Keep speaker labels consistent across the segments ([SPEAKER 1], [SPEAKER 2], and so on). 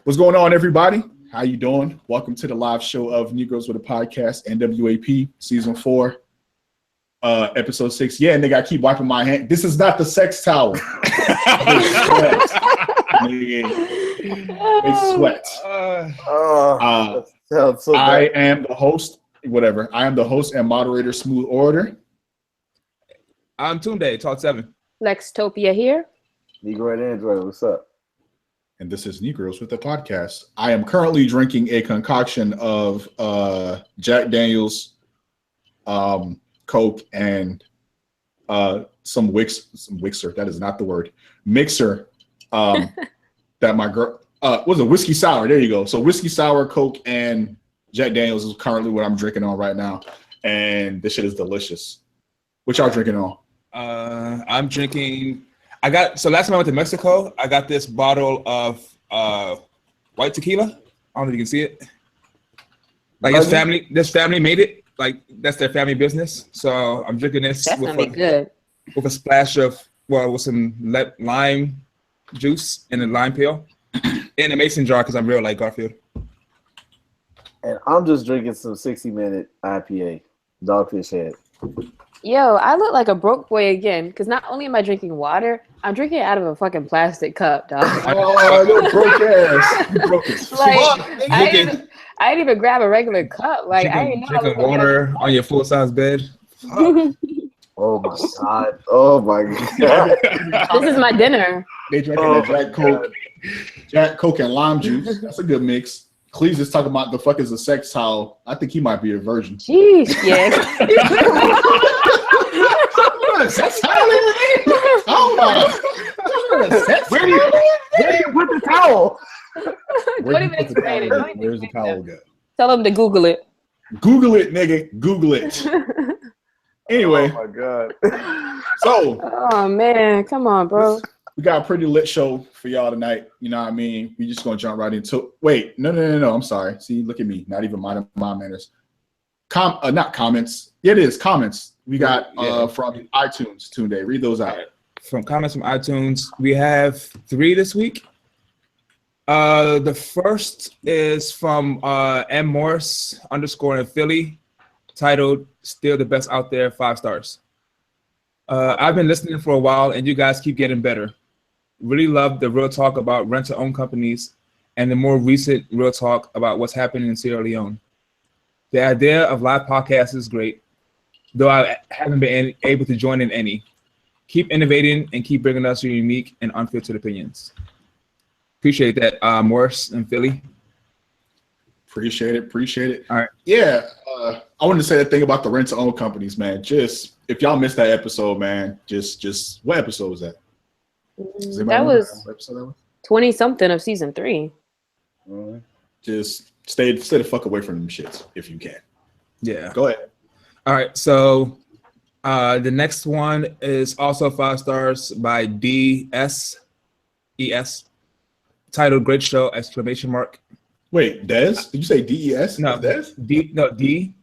[SPEAKER 1] What's going on, everybody? How you doing? Welcome to the live show of Negroes with a Podcast, NWAP, Season 4, Episode 6. Yeah, nigga, I keep wiping my hand. This is not the sex towel. It's sweat. I am the host, whatever. I am the host and moderator, Smooth Order.
[SPEAKER 2] I'm Tunde, Talk 7.
[SPEAKER 3] Lextopia here.
[SPEAKER 4] Negro and Android, what's up?
[SPEAKER 1] And this is Negroes with the Podcast. I am currently drinking a concoction of Jack Daniels, Coke, and some Wixer. That is not the word. Mixer. That my girl was a whiskey sour. There you go. So whiskey sour, Coke, and Jack Daniels is currently what I'm drinking on right now, and this shit is delicious. What y'all drinking on?
[SPEAKER 2] I'm drinking. Last time I went to Mexico, I got this bottle of white tequila. I don't know if you can see it. Like this family made it. Like that's their family business. So I'm drinking this with a splash of with some lime juice and a lime peel in a mason jar because I'm real like Garfield.
[SPEAKER 4] And I'm just drinking some 60-minute IPA, Dogfish Head.
[SPEAKER 3] Yo, I look like a broke boy again because not only am I drinking water, I'm drinking it out of a fucking plastic cup, dog.
[SPEAKER 1] Oh, you broke ass. You broke it.
[SPEAKER 3] Like, I didn't even grab a regular cup. Like I ain't
[SPEAKER 2] drinking water on your full-size bed.
[SPEAKER 4] Oh my god! Oh my god!
[SPEAKER 3] This is my dinner.
[SPEAKER 1] They drinking Jack Coke and lime juice. That's a good mix. Cleese is talking about the fuck is a sex towel. I think he might be a virgin.
[SPEAKER 3] Jeez, yes.
[SPEAKER 1] Sex towel? Oh my! Where do you put the towel?
[SPEAKER 3] Don't even explain it.
[SPEAKER 1] Where's the towel go?
[SPEAKER 3] Tell them to Google it.
[SPEAKER 1] Google it, nigga. Google it. Anyway.
[SPEAKER 4] Oh my god.
[SPEAKER 1] So.
[SPEAKER 3] Oh man, come on, bro.
[SPEAKER 1] We got a pretty lit show for y'all tonight. You know what I mean? We just gonna jump right into. Wait, no. I'm sorry. See, look at me. Not even my manners. Not comments. Yeah, it is comments. We got from iTunes today. Read those out.
[SPEAKER 2] From comments from iTunes, we have 3 this week. The first is from M Morris _ in Philly, titled "Still the Best Out There, 5 stars." I've been listening for a while, and you guys keep getting better. Really love the real talk about rent-to-own companies and the more recent real talk about what's happening in Sierra Leone. The idea of live podcasts is great, though I haven't been able to join in any. Keep innovating and keep bringing us your unique and unfiltered opinions. Appreciate that, Morris and Philly.
[SPEAKER 1] Appreciate it.
[SPEAKER 2] All right.
[SPEAKER 1] Yeah, I wanted to say that thing about the rent-to-own companies, man. Just if y'all missed that episode, man, just what episode was that?
[SPEAKER 3] That was 20-something of season 3.
[SPEAKER 1] Just stay the fuck away from them shits if you can.
[SPEAKER 2] Yeah.
[SPEAKER 1] Go ahead.
[SPEAKER 2] All right. So the next one is also 5 stars by DSES, titled "Great Show!" !
[SPEAKER 1] Wait, Des? Did you say DES?
[SPEAKER 2] No,
[SPEAKER 1] Des?
[SPEAKER 2] DEE-ES.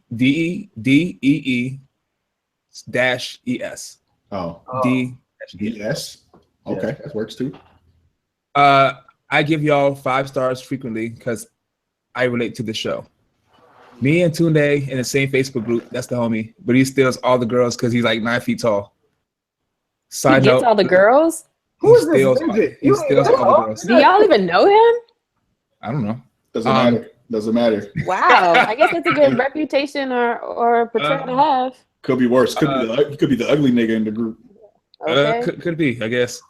[SPEAKER 1] Oh.
[SPEAKER 2] D-E-S.
[SPEAKER 1] Okay, that works too.
[SPEAKER 2] I give y'all 5 stars frequently because I relate to the show. Me and Tunde in the same Facebook group. That's the homie, but he steals all the girls because he's like 9 feet tall.
[SPEAKER 3] Side note, all the girls.
[SPEAKER 2] He steals all the girls.
[SPEAKER 3] Do y'all even know him?
[SPEAKER 2] I don't know.
[SPEAKER 1] Doesn't matter.
[SPEAKER 3] Wow, I guess it's a good reputation or portrayal to have.
[SPEAKER 1] Could be worse. Could be the ugly nigga in the group.
[SPEAKER 3] Okay.
[SPEAKER 2] Could be, I guess.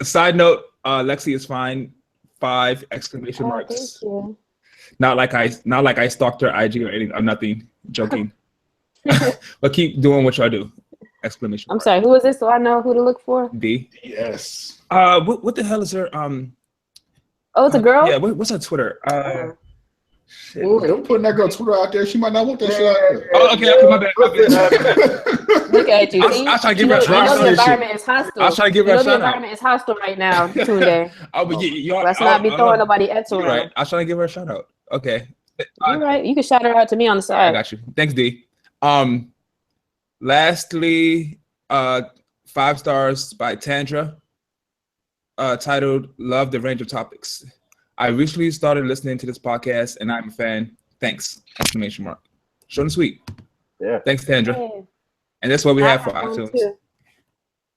[SPEAKER 2] Side note, Lexi is fine. 5 exclamation marks.
[SPEAKER 3] Thank you.
[SPEAKER 2] Not like I stalked her IG or anything. I'm nothing. Joking. But keep doing what y'all do. Exclamation mark.
[SPEAKER 3] I'm sorry. Who is this? So I know who to look for.
[SPEAKER 2] D.
[SPEAKER 1] Yes.
[SPEAKER 2] What the hell is her
[SPEAKER 3] Oh, it's a girl?
[SPEAKER 2] Yeah. What's her Twitter?
[SPEAKER 1] Shit. Ooh, don't put that girl Twitter out there. She might not want that shit out there.
[SPEAKER 2] Oh, okay. My bad.
[SPEAKER 3] Look at you.
[SPEAKER 2] I'll try to give her a shot.
[SPEAKER 3] The environment is hostile.
[SPEAKER 2] I'll try to give her a shout out.
[SPEAKER 3] The environment is hostile right now, Tunde. Let's not be throwing nobody X around.
[SPEAKER 2] Right. I'll try to give her a shout out. Okay.
[SPEAKER 3] You're right. You can shout her out to me on the side.
[SPEAKER 2] I got you. Thanks, D. Lastly, 5 stars by Tandra, titled "Love the Range of Topics." I recently started listening to this podcast, and I'm a fan. Thanks! Exclamation mark. Short and sweet.
[SPEAKER 4] Yeah.
[SPEAKER 2] Thanks, Tandra.
[SPEAKER 3] Hey.
[SPEAKER 2] And that's what we have for
[SPEAKER 3] I have one
[SPEAKER 2] iTunes.
[SPEAKER 3] too.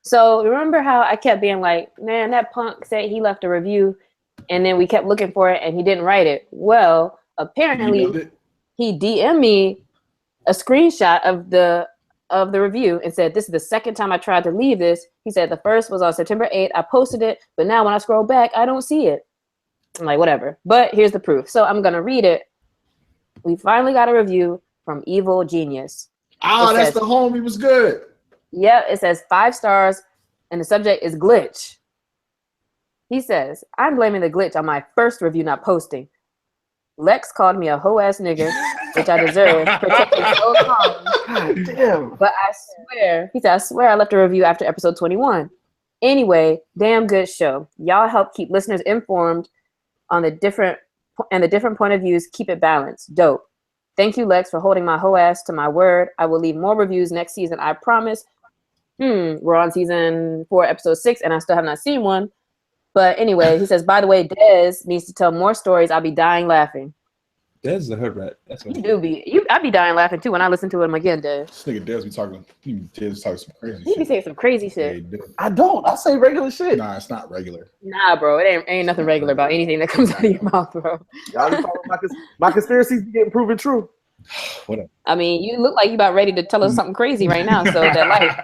[SPEAKER 3] So remember how I kept being like, man, that punk said he left a review, and then we kept looking for it, and he didn't write it. Well, apparently, he DM'd me a screenshot of the review and said, this is the second time I tried to leave this. He said the first was on September 8th. I posted it, but now when I scroll back, I don't see it. I'm like, whatever. But here's the proof. So I'm going to read it. We finally got a review from Evil Genius.
[SPEAKER 1] Oh, that's the homie. Was good.
[SPEAKER 3] Yep, it says 5 stars, and the subject is glitch. He says, I'm blaming the glitch on my first review not posting. Lex called me a hoe-ass nigga, which I deserve for taking so long.
[SPEAKER 4] God damn.
[SPEAKER 3] But I swear, he said, I swear I left a review after episode 21. Anyway, damn good show. Y'all help keep listeners informed on the different point of views. Keep it balanced. Dope. Thank you, Lex, for holding my hoe ass to my word. I will leave more reviews next season, I promise. We're on season 4, episode 6, and I still have not seen one. But anyway, he says, by the way, Dez needs to tell more stories. I'll be dying laughing.
[SPEAKER 2] Dez is a hood rat. That's what
[SPEAKER 3] You do be. I be dying laughing too when I listen to him again, Dez.
[SPEAKER 1] This nigga Dez be talking. He be talking some crazy
[SPEAKER 3] He be
[SPEAKER 1] shit.
[SPEAKER 3] saying some crazy shit.
[SPEAKER 1] Yeah, he do.
[SPEAKER 4] I don't. I say regular shit.
[SPEAKER 1] Nah, it's not regular.
[SPEAKER 3] Nah, bro, it ain't nothing regular about anything that comes out of your mouth, bro.
[SPEAKER 4] Y'all be talking my conspiracies be getting proven true.
[SPEAKER 1] Whatever.
[SPEAKER 3] I mean, you look like you about ready to tell us something crazy right now. So that like,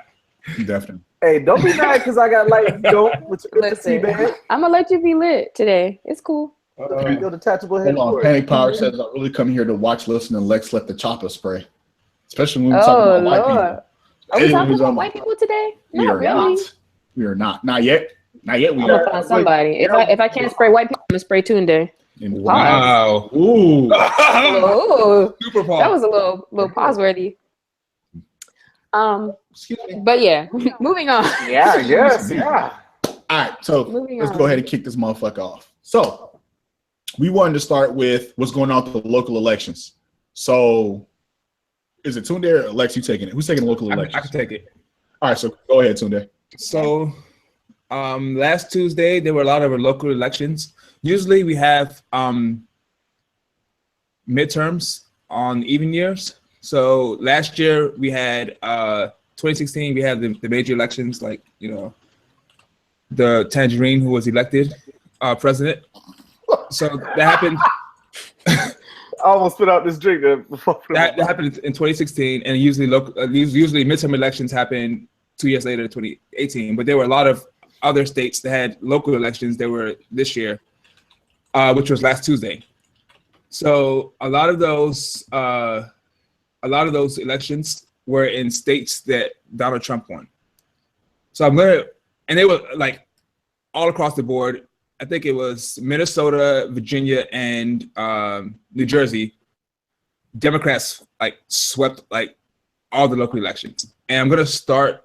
[SPEAKER 1] Definitely.
[SPEAKER 4] Hey, don't be mad because I got light. Don't with your
[SPEAKER 3] listen,
[SPEAKER 4] bag.
[SPEAKER 3] I'm gonna let you be lit today. It's cool.
[SPEAKER 4] Your detachable head.
[SPEAKER 1] Hold on. Panic Power says I really come here to watch, listen, and Lex let the chopper spray. Especially when we talk about white people.
[SPEAKER 3] Are we talking about white people today?
[SPEAKER 1] We
[SPEAKER 3] Not
[SPEAKER 1] are
[SPEAKER 3] really.
[SPEAKER 1] not. We are not. Not yet. Not yet. We
[SPEAKER 3] I'm
[SPEAKER 1] are.
[SPEAKER 3] gonna find somebody. If I can't spray white people, I'm gonna spray Tunde.
[SPEAKER 2] Wow.
[SPEAKER 1] Ooh.
[SPEAKER 3] Oh,
[SPEAKER 2] Super Paul.
[SPEAKER 3] that was a little pause worthy.
[SPEAKER 1] Excuse me.
[SPEAKER 3] But yeah, moving on.
[SPEAKER 4] Yeah, yes, yeah.
[SPEAKER 1] All right, so
[SPEAKER 3] Moving
[SPEAKER 1] let's
[SPEAKER 3] on.
[SPEAKER 1] go ahead and kick this motherfucker off. So we wanted to start with what's going on with the local elections. So is it Tunde or Lex? You taking it? Who's taking the local elections?
[SPEAKER 2] I can take it.
[SPEAKER 1] All right, so go ahead, Tunde.
[SPEAKER 2] So last Tuesday, there were a lot of local elections. Usually we have midterms on even years. So last year we had 2016, we had the major elections, like, you know, the Tangerine who was elected president. So that happened.
[SPEAKER 4] I almost spit out this drink.
[SPEAKER 2] That happened in 2016, and usually midterm elections happen 2 years later, 2018. But there were a lot of other states that had local elections that were this year, which was last Tuesday. So a lot of those elections were in states that Donald Trump won. So and they were like all across the board. I think it was Minnesota, Virginia, and New Jersey. Democrats like swept like all the local elections. And I'm gonna start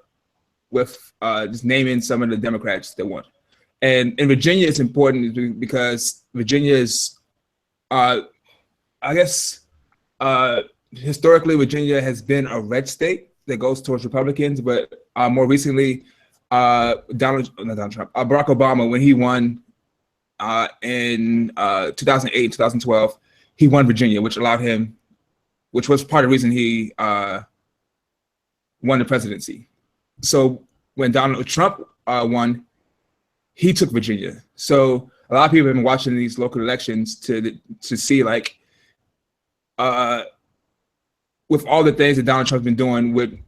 [SPEAKER 2] with just naming some of the Democrats that won. And in Virginia, it's important because Virginia is, I guess, historically, Virginia has been a red state that goes towards Republicans, but more recently, Barack Obama, when he won in 2008, 2012, he won Virginia, which was part of the reason he won the presidency. So when Donald Trump won, he took Virginia. So a lot of people have been watching these local elections to see, like, with all the things that Donald Trump's been doing, would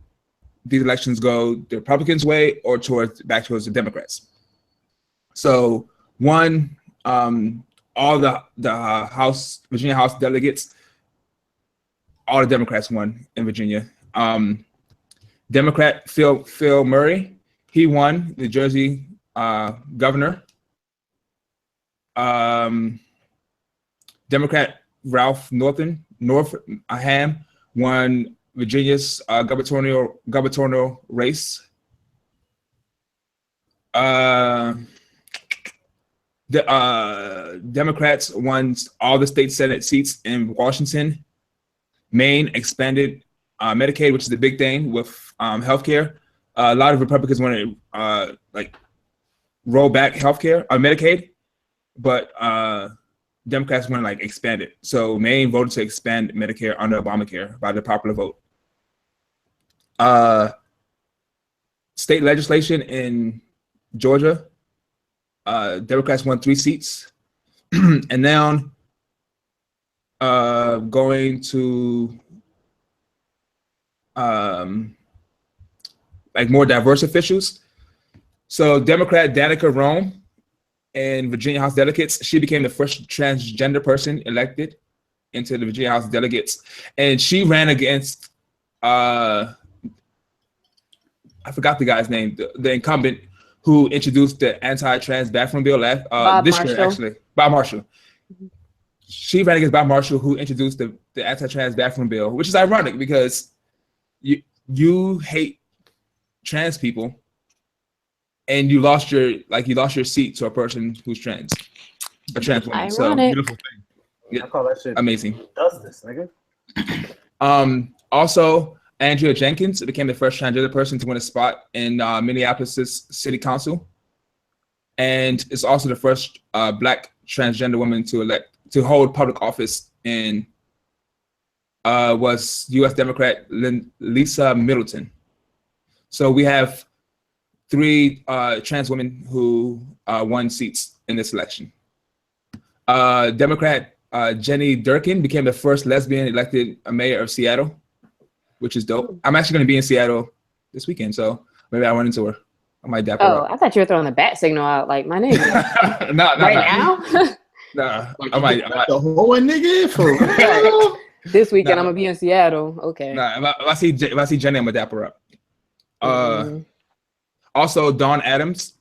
[SPEAKER 2] these elections go the Republicans' way or back towards the Democrats? So one, all the Virginia House delegates, all the Democrats won in Virginia. Democrat Phil Murray, he won the Jersey governor. Democrat Ralph Northam won Virginia's gubernatorial race. The Democrats won all the state Senate seats in Washington. Maine expanded Medicaid, which is the big thing with healthcare. A lot of Republicans want to like roll back healthcare, Medicaid, but Democrats want to like expand it. So Maine voted to expand Medicare under Obamacare by the popular vote. State legislation in Georgia, Democrats won 3 seats, and now going to like more diverse officials. So Democrat Danica Rome in Virginia House Delegates, she became the first transgender person elected into the Virginia House Delegates, and she ran against I forgot the guy's name, the incumbent who introduced the anti-trans bathroom bill this year, actually, Bob Marshall. She ran against Bob Marshall, who introduced the anti-trans bathroom bill, which is ironic because you hate trans people, and you lost your seat to a person who's trans, a trans woman.
[SPEAKER 3] Ironic.
[SPEAKER 2] So beautiful thing.
[SPEAKER 4] I call that shit
[SPEAKER 2] amazing.
[SPEAKER 4] Justice, nigga.
[SPEAKER 2] Also, Andrea Jenkins became the first transgender person to win a spot in Minneapolis City Council, and is also the first Black transgender woman to hold public office in was U.S. Democrat Lisa Middleton. So we have 3 trans women who won seats in this election. Democrat Jenny Durkin became the first lesbian elected mayor of Seattle, which is dope. I'm actually going to be in Seattle this weekend, so maybe I run into her. I might dap her up.
[SPEAKER 3] I thought you were throwing the bat signal out, like my nigga.
[SPEAKER 2] No,
[SPEAKER 3] now?
[SPEAKER 2] Nah,
[SPEAKER 1] Like,
[SPEAKER 2] I might.
[SPEAKER 1] the whole nigga for real?
[SPEAKER 3] This weekend I'm gonna be in Seattle. Okay.
[SPEAKER 2] Nah, if I see Jenny, I'm gonna dap her up. Also, Dawn Adams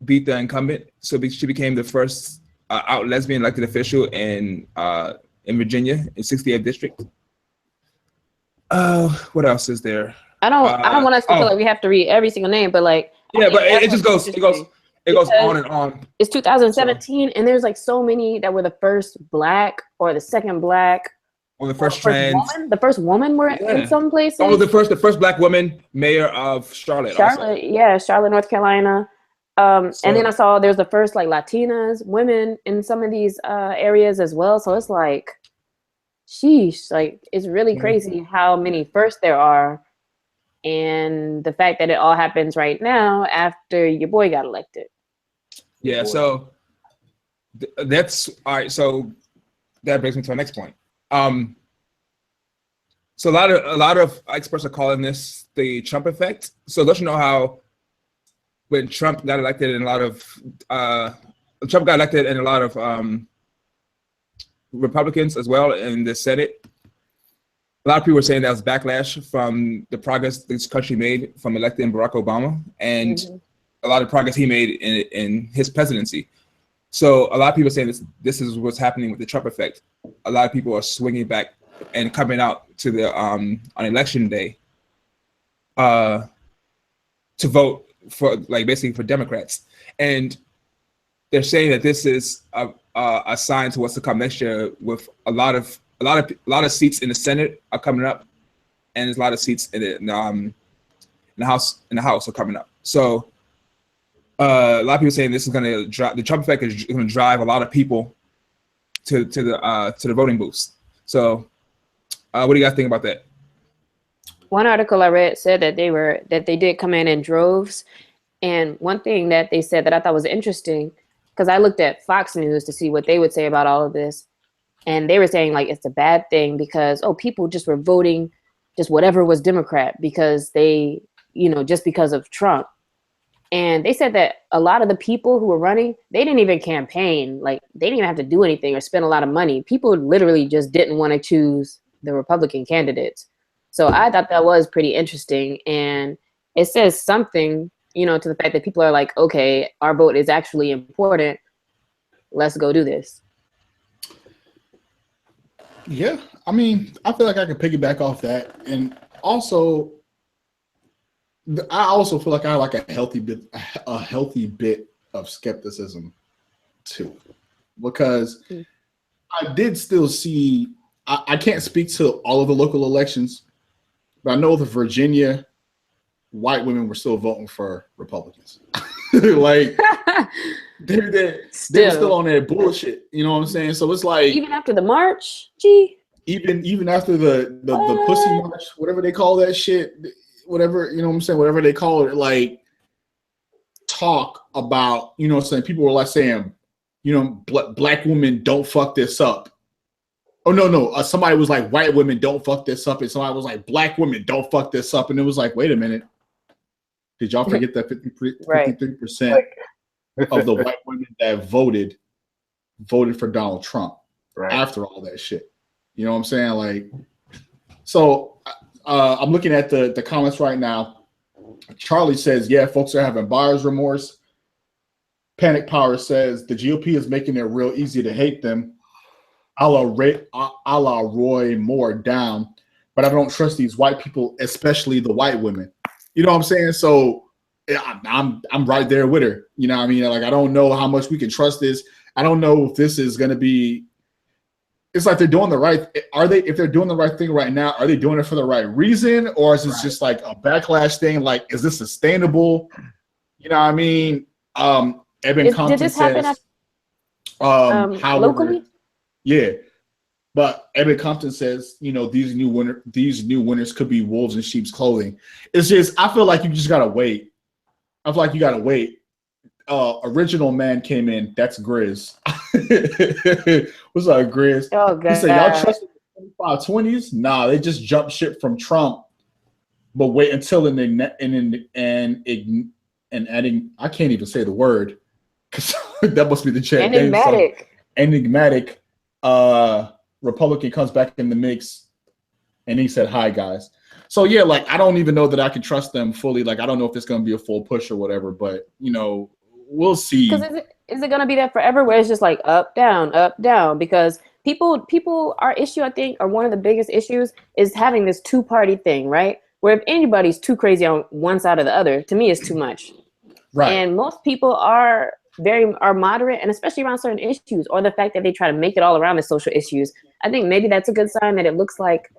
[SPEAKER 2] beat the incumbent, so she became the first out lesbian elected official in Virginia in 68th district. What else is there?
[SPEAKER 3] I don't want us to feel like we have to read every single name, but like
[SPEAKER 2] yeah, but it just goes on and on.
[SPEAKER 3] It's 2017, and there's like so many that were the first Black or the second Black
[SPEAKER 2] or the first trans
[SPEAKER 3] woman. The first woman were in some places.
[SPEAKER 2] Oh, the first Black woman mayor of Charlotte.
[SPEAKER 3] Charlotte, North Carolina. And then I saw there's the first like Latinas, women in some of these areas as well. So it's like, sheesh, like it's really crazy how many firsts there are. And the fact that it all happens right now after your boy got elected.
[SPEAKER 2] Yeah, so that's all right. So that brings me to our next point. So a lot of experts are calling this the Trump effect. So let you know how when Trump got elected, and a lot of Republicans as well in the Senate. A lot of people were saying that was backlash from the progress this country made from electing Barack Obama, and a lot of progress he made in his presidency. So a lot of people are saying this is what's happening with the Trump effect. A lot of people are swinging back and coming out to the on election day to vote for basically for Democrats, and they're saying that this is a sign to what's to come next year, with a lot of seats in the Senate are coming up, and there's a lot of seats in the House are coming up. So a lot of people saying this is going to drive, the Trump effect is going to drive a lot of people to the voting booths. So what do you guys think about that?
[SPEAKER 3] One article I read said that they did come in droves, and one thing that they said that I thought was interesting, because I looked at Fox News to see what they would say about all of this, and they were saying like it's a bad thing because people just were voting just whatever was Democrat because they just because of Trump. And they said that a lot of the people who were running, they didn't even campaign, like they didn't even have to do anything or spend a lot of money. People literally just didn't want to choose the Republican candidates. So I thought that was pretty interesting, and it says something, to the fact that people are like, okay, our vote is actually important. Let's go do this.
[SPEAKER 1] Yeah, I mean, I feel like I can piggyback off that, and also, I also feel like I like a healthy bit of skepticism too, because I did still see. I can't speak to all of the local elections, but I know the Virginia white women were still voting for Republicans. Like They were still on that bullshit. You know what I'm saying? So it's like
[SPEAKER 3] even after the march, gee.
[SPEAKER 1] Even after the pussy march, whatever they call that shit, whatever, you know what I'm saying, whatever they call it, like talk about, you know what I'm saying, people were like saying, you know, black women don't fuck this up. Oh no, somebody was like, white women don't fuck this up, and somebody was like, black women don't fuck this up, and it was like, wait a minute, did y'all forget that 53% of the white women that voted for Donald Trump after all that shit? You know what I'm saying? Like, so I'm looking at the comments right now. Charlie says, yeah, folks are having buyer's remorse. Panic Power says the GOP is making it real easy to hate them. A la Roy Moore down, but I don't trust these white people, especially the white women. You know what I'm saying? So yeah, I'm right there with her. You know what I mean? Like, I don't know how much we can trust this. I don't know if this is going to be. It's like they're doing the right. If they're doing the right thing right now, are they doing it for the right reason, or is this just like a backlash thing? Like, is this sustainable? You know what I mean? Eben Compton
[SPEAKER 3] did this happen
[SPEAKER 1] says,
[SPEAKER 3] at, locally?
[SPEAKER 1] Yeah, but Eben Compton says, you know, these new winners could be wolves in sheep's clothing. It's just, I feel like you just gotta wait. I feel like you gotta wait. Original Man came in. That's Grizz. What's up, Grizz?
[SPEAKER 3] Oh, God.
[SPEAKER 1] He said, y'all trust the 25-20s? Nah, they just jumped ship from Trump. But wait until adding, I can't even say the word because that must be the chat. Enigmatic Republican comes back in the mix, and he said, "Hi guys." So yeah, like I don't even know that I can trust them fully. Like I don't know if it's going to be a full push or whatever, but you know, we'll see.
[SPEAKER 3] Because is it going to be that forever where it's just like up down? Because people, our issue, I think, or one of the biggest issues is having this two-party thing, right? Where if anybody's too crazy on one side or the other, to me, it's too much. Right. And most people are moderate, and especially around certain issues, or the fact that they try to make it all around the social issues. I think maybe that's a good sign that it looks like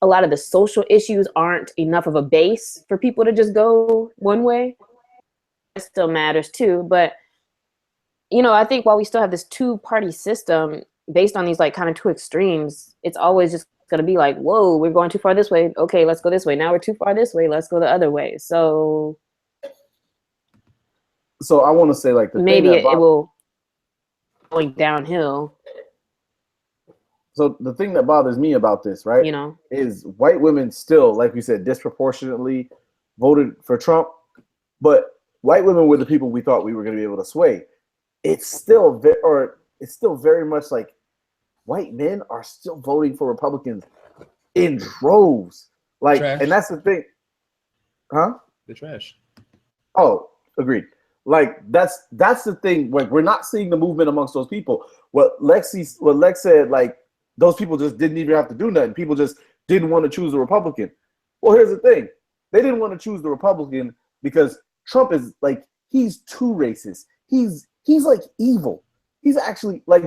[SPEAKER 3] a lot of the social issues aren't enough of a base for people to just go one way. It still matters too, but you know, I think while we still have this two-party system based on these like kind of two extremes, it's always just going to be like, whoa, we're going too far this way. Okay, let's go this way. Now we're too far this way. Let's go the other way. So
[SPEAKER 4] I want to say like
[SPEAKER 3] maybe it will going downhill.
[SPEAKER 4] So the thing that bothers me about this, right,
[SPEAKER 3] you know,
[SPEAKER 4] is white women still, like we said, disproportionately voted for Trump, but white women were the people we thought we were going to be able to sway. It's still very much like white men are still voting for Republicans in droves. Like, trash. And that's the thing. Huh?
[SPEAKER 2] The trash.
[SPEAKER 4] Oh, agreed. Like that's the thing. Like we're not seeing the movement amongst those people. What Lex said, like those people just didn't even have to do nothing. People just didn't want to choose a Republican. Well, here's the thing. They didn't want to choose the Republican because Trump is like, he's too racist. He's like evil. He's actually like,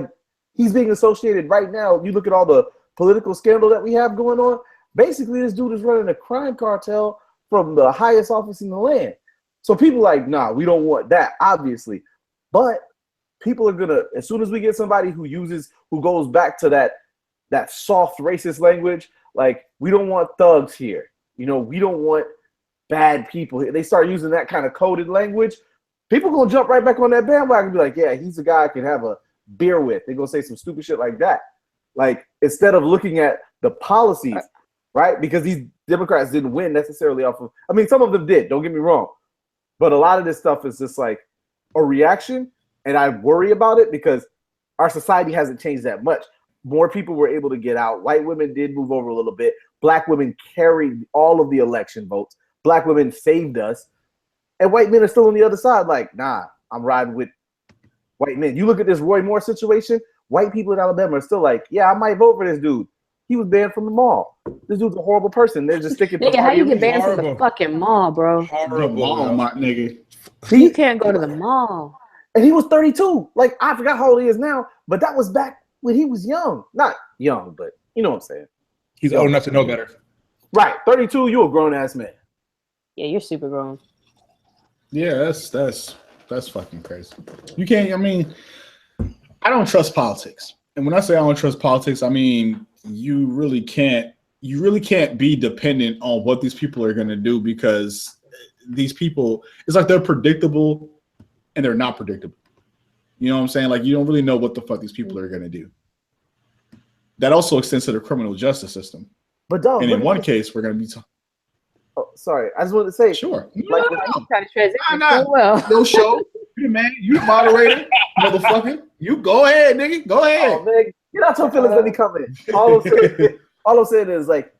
[SPEAKER 4] he's being associated right now. You look at all the political scandal that we have going on. Basically, this dude is running a crime cartel from the highest office in the land. So people like, nah, we don't want that, obviously. But people are gonna, as soon as we get somebody who goes back to that soft racist language, like we don't want thugs here. You know, we don't want bad people here. They start using that kind of coded language. People gonna jump right back on that bandwagon and be like, yeah, he's a guy I can have a beer with. They're gonna say some stupid shit like that. Like, instead of looking at the policies, right? Because these Democrats didn't win necessarily off of, I mean, some of them did, don't get me wrong. But a lot of this stuff is just like a reaction, and I worry about it because our society hasn't changed that much. More people were able to get out. White women did move over a little bit. Black women carried all of the election votes. Black women saved us. And white men are still on the other side like, nah, I'm riding with white men. You look at this Roy Moore situation, white people in Alabama are still like, yeah, I might vote for this dude. He was banned from the mall. This dude's a horrible person. They're just sticking.
[SPEAKER 3] Nigga, how you get banned from the fucking mall, bro?
[SPEAKER 1] Horrible, mall, my nigga.
[SPEAKER 3] You can't go to the mall.
[SPEAKER 4] And he was 32. Like, I forgot how old he is now, but that was back when he was young. Not young, but you know what I'm saying.
[SPEAKER 2] He's old enough to know better.
[SPEAKER 4] Right. 32, you a grown ass man.
[SPEAKER 3] Yeah, you're super grown.
[SPEAKER 1] Yeah, that's That's fucking crazy. You can't. I mean, I don't trust politics, and when I say I don't trust politics, I mean you really can't. You really can't be dependent on what these people are going to do because these people, it's like they're predictable and they're not predictable. You know what I'm saying? Like you don't really know what the fuck these people are going to do. That also extends to the criminal justice system.
[SPEAKER 4] But dog,
[SPEAKER 1] and in one case, we're going to be.
[SPEAKER 4] Oh, sorry. I just wanted to say,
[SPEAKER 1] sure.
[SPEAKER 3] Like, I'm trying to transition so well.
[SPEAKER 1] No show. You the man. You the moderator, motherfucker. You go ahead, nigga. Go ahead.
[SPEAKER 4] Oh, man. Get out your feelings. Let me come in. All I'm saying is, like,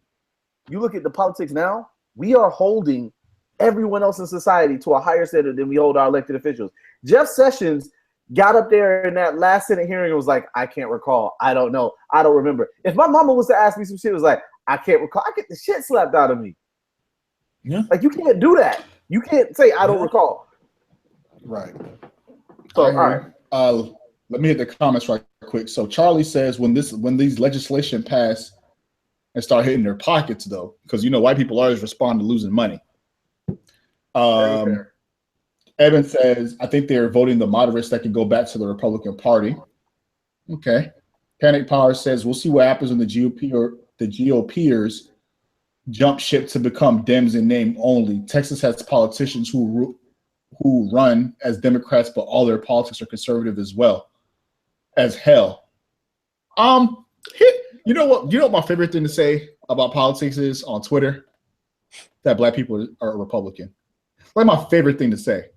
[SPEAKER 4] you look at the politics now, we are holding everyone else in society to a higher standard than we hold our elected officials. Jeff Sessions got up there in that last Senate hearing and was like, I can't recall. I don't know. I don't remember. If my mama was to ask me some shit, it was like, I can't recall. I get the shit slapped out of me.
[SPEAKER 1] Yeah.
[SPEAKER 4] Like, you can't do that. You can't say, I don't recall.
[SPEAKER 1] Right.
[SPEAKER 4] So, all right.
[SPEAKER 1] Let me hit the comments right quick. So Charlie says when these legislation pass and start hitting their pockets, though, because you know white people always respond to losing money. Evan says, I think they're voting the moderates that can go back to the Republican Party. Okay. Panic Power says, we'll see what happens when the GOPers jump ship to become Dems in name only. Texas has politicians who run as Democrats, but all their politics are conservative as well as hell. You know what my favorite thing to say about politics is on Twitter? That black people are Republican. Like my favorite thing to say,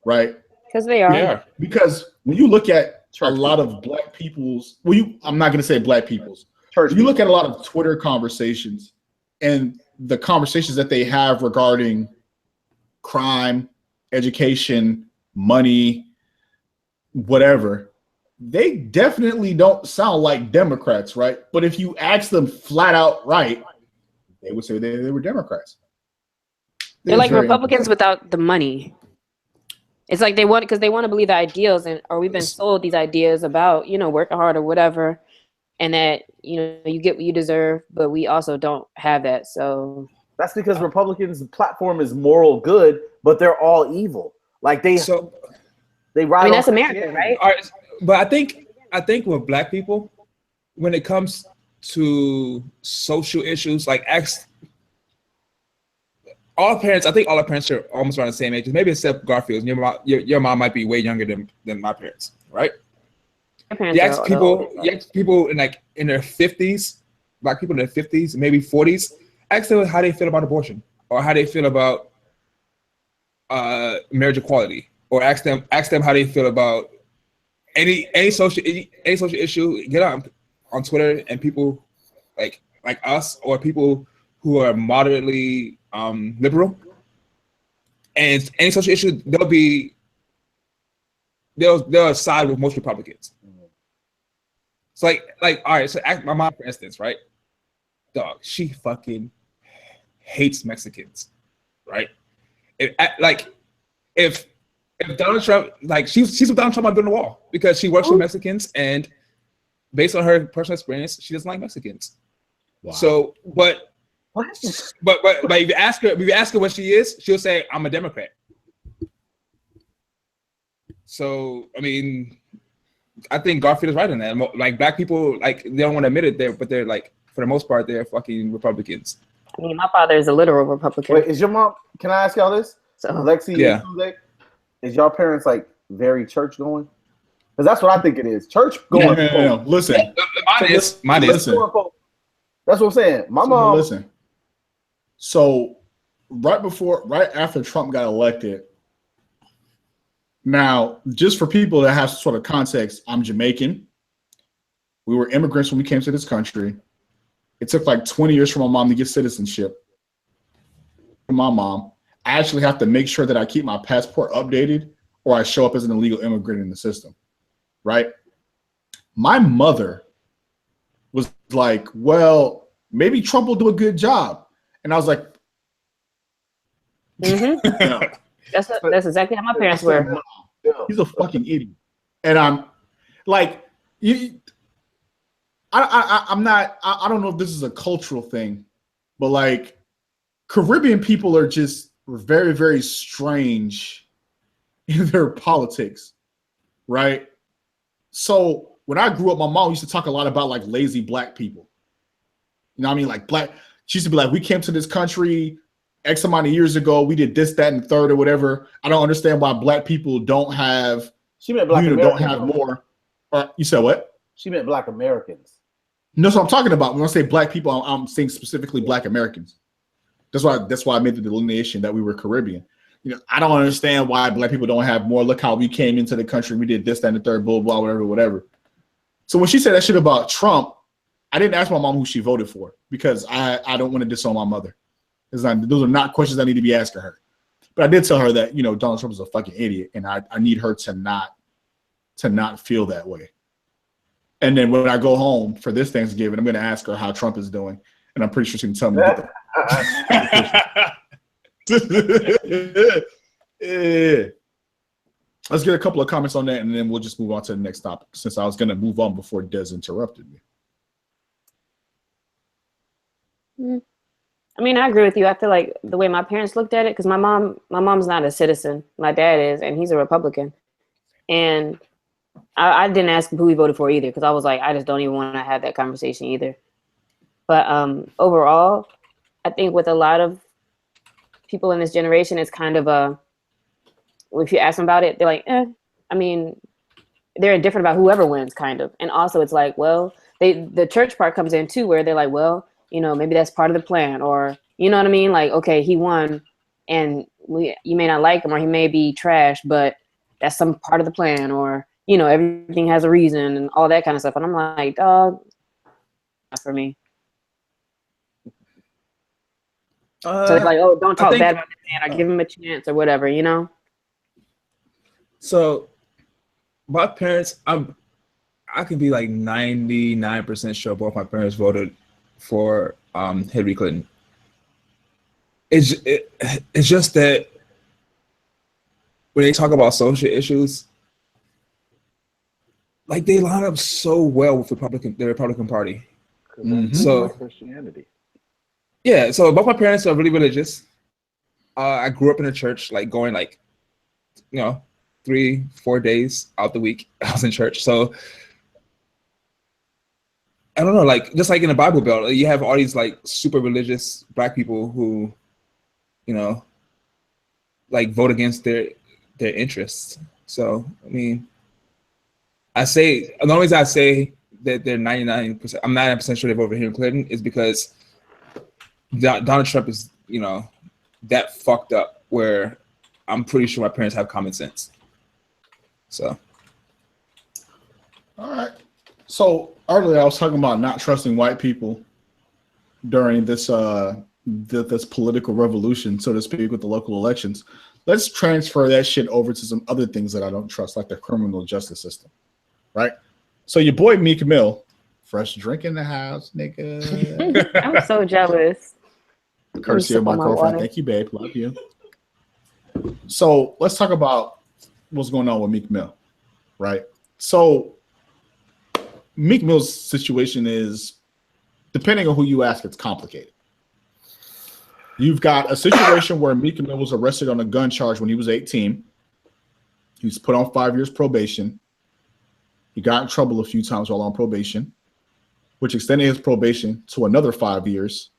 [SPEAKER 1] right?
[SPEAKER 3] Because they are.
[SPEAKER 1] Yeah. Because when you look at a lot of black people's, I'm not going to say black people's. You look at a lot of Twitter conversations and the conversations that they have regarding crime, education, money, whatever, they definitely don't sound like Democrats, right? But if you ask them flat out right, they would say they were Democrats.
[SPEAKER 3] They're like Republicans without the money. It's like they want to believe the ideals, or we've been sold these ideas about, working hard or whatever, and that, you get what you deserve, but we also don't have that. So
[SPEAKER 4] that's because Republicans' platform is moral good, but they're all evil. Like they ride.
[SPEAKER 3] I mean, that's America, right?
[SPEAKER 2] All right? But I think with black people, when it comes to social issues, like all parents, I think all our parents are almost around the same age, maybe except Garfield's. Your mom might be way younger than my parents, right? You ask people in their 50s, black people in their 50s, maybe 40s, ask them how they feel about abortion or how they feel about marriage equality, or ask them how they feel about any social issue. Get on Twitter, and people like us or people who are moderately liberal, and any social issue, they'll side with most Republicans. So like all right, so my mom, for instance, right? Dog, she fucking hates Mexicans, right? If Donald Trump, she's with Donald Trump on the wall because she works with Mexicans, and based on her personal experience, she doesn't like Mexicans. Wow. So, but if you ask her what she is, she'll say, I'm a Democrat. So, I mean, I think Garfield is right on that. Like black people, they don't want to admit it, but they're for the most part, they're fucking Republicans.
[SPEAKER 3] I mean, my father is a literal Republican.
[SPEAKER 4] Wait, is your mom? Can I ask y'all this? So, Lexi,
[SPEAKER 2] yeah.
[SPEAKER 4] Is y'all parents very church going? Because that's what I think it is. Church going.
[SPEAKER 1] No. Listen,
[SPEAKER 2] mine is.
[SPEAKER 4] That's what I'm saying. My mom.
[SPEAKER 1] Listen. So right after Trump got elected. Now, just for people that have sort of context, I'm Jamaican. We were immigrants when we came to this country. It took 20 years for my mom to get citizenship. My mom, I actually have to make sure that I keep my passport updated or I show up as an illegal immigrant in the system, right? My mother was like, well, maybe Trump will do a good job. And I was like,
[SPEAKER 3] no. That's exactly how my parents were.
[SPEAKER 1] He's a fucking idiot. And I'm like, I don't know if this is a cultural thing, but Caribbean people are just very, very strange in their politics, right? So when I grew up, my mom used to talk a lot about like lazy black people. You know what I mean? Like she used to be like, we came to this country X amount of years ago. We did this, that, and the third or whatever. I don't understand why black people don't have,
[SPEAKER 4] She meant black Americans.
[SPEAKER 1] Don't have more. You said what?
[SPEAKER 4] She meant black Americans.
[SPEAKER 1] No, that's what I'm talking about. When I say black people, I'm saying specifically black Americans. That's why I made the delineation that we were Caribbean. You know, I don't understand why black people don't have more. Look how we came into the country. We did this, that, and the third, blah, blah, whatever. So when she said that shit about Trump, I didn't ask my mom who she voted for because I don't want to disown my mother. Those are not questions I need to be asking her. But I did tell her that, you know, Donald Trump is a fucking idiot, and I need her to not feel that way. And then when I go home for this Thanksgiving, I'm going to ask her how Trump is doing, and I'm pretty sure she can tell me. Yeah. Let's get a couple of comments on that, and then we'll just move on to the next topic, since I was going to move on before Des interrupted me.
[SPEAKER 3] I mean, I agree with you. I feel like the way my parents looked at it, because my mom's not a citizen. My dad is, and he's a Republican. And I didn't ask who he voted for either, because I was like, I just don't even want to have that conversation either. But overall, I think with a lot of people in this generation, it's kind of if you ask them about it, they're like, I mean, they're indifferent about whoever wins, kind of. And also it's like, well, the church part comes in too, where they're like, well, you know, maybe that's part of the plan, or, you know what I mean? Like, okay, he won and you may not like him, or he may be trash, but that's some part of the plan, or, you know, everything has a reason and all that kind of stuff. And I'm like, dog, not for me. So they're like, oh, don't talk bad about this man, or give him a chance or whatever, you know?
[SPEAKER 2] So my parents, I can be like 99% sure both my parents voted for Hillary Clinton. It's just that when they talk about social issues, like they line up so well with the Republican Party.
[SPEAKER 4] Mm-hmm.
[SPEAKER 2] So
[SPEAKER 4] Christianity.
[SPEAKER 2] Yeah, so both my parents are really religious. I grew up in a church, like going like, 3-4 days out the week I was in church. So I don't know, like just like in the Bible Belt, you have all these like super religious black people who, like vote against their interests. So I mean, the only reason I say that they're 99%, I'm 99% sure they voted for Hillary Clinton is because Donald Trump is, that fucked up where I'm pretty sure my parents have common sense. So.
[SPEAKER 1] All right. So earlier I was talking about not trusting white people during this this political revolution, so to speak, with the local elections. Let's transfer that shit over to some other things that I don't trust, like the criminal justice system, right? So your boy Meek Mill, fresh drink in the house, nigga.
[SPEAKER 3] I'm so jealous.
[SPEAKER 1] Courtesy of my girlfriend. Thank you, babe. Love you. So let's talk about what's going on with Meek Mill, right? So Meek Mill's situation is, depending on who you ask, it's complicated. You've got a situation where Meek Mill was arrested on a gun charge when he was 18. He was put on 5 years probation. He got in trouble a few times while on probation, which extended his probation to another 5 years.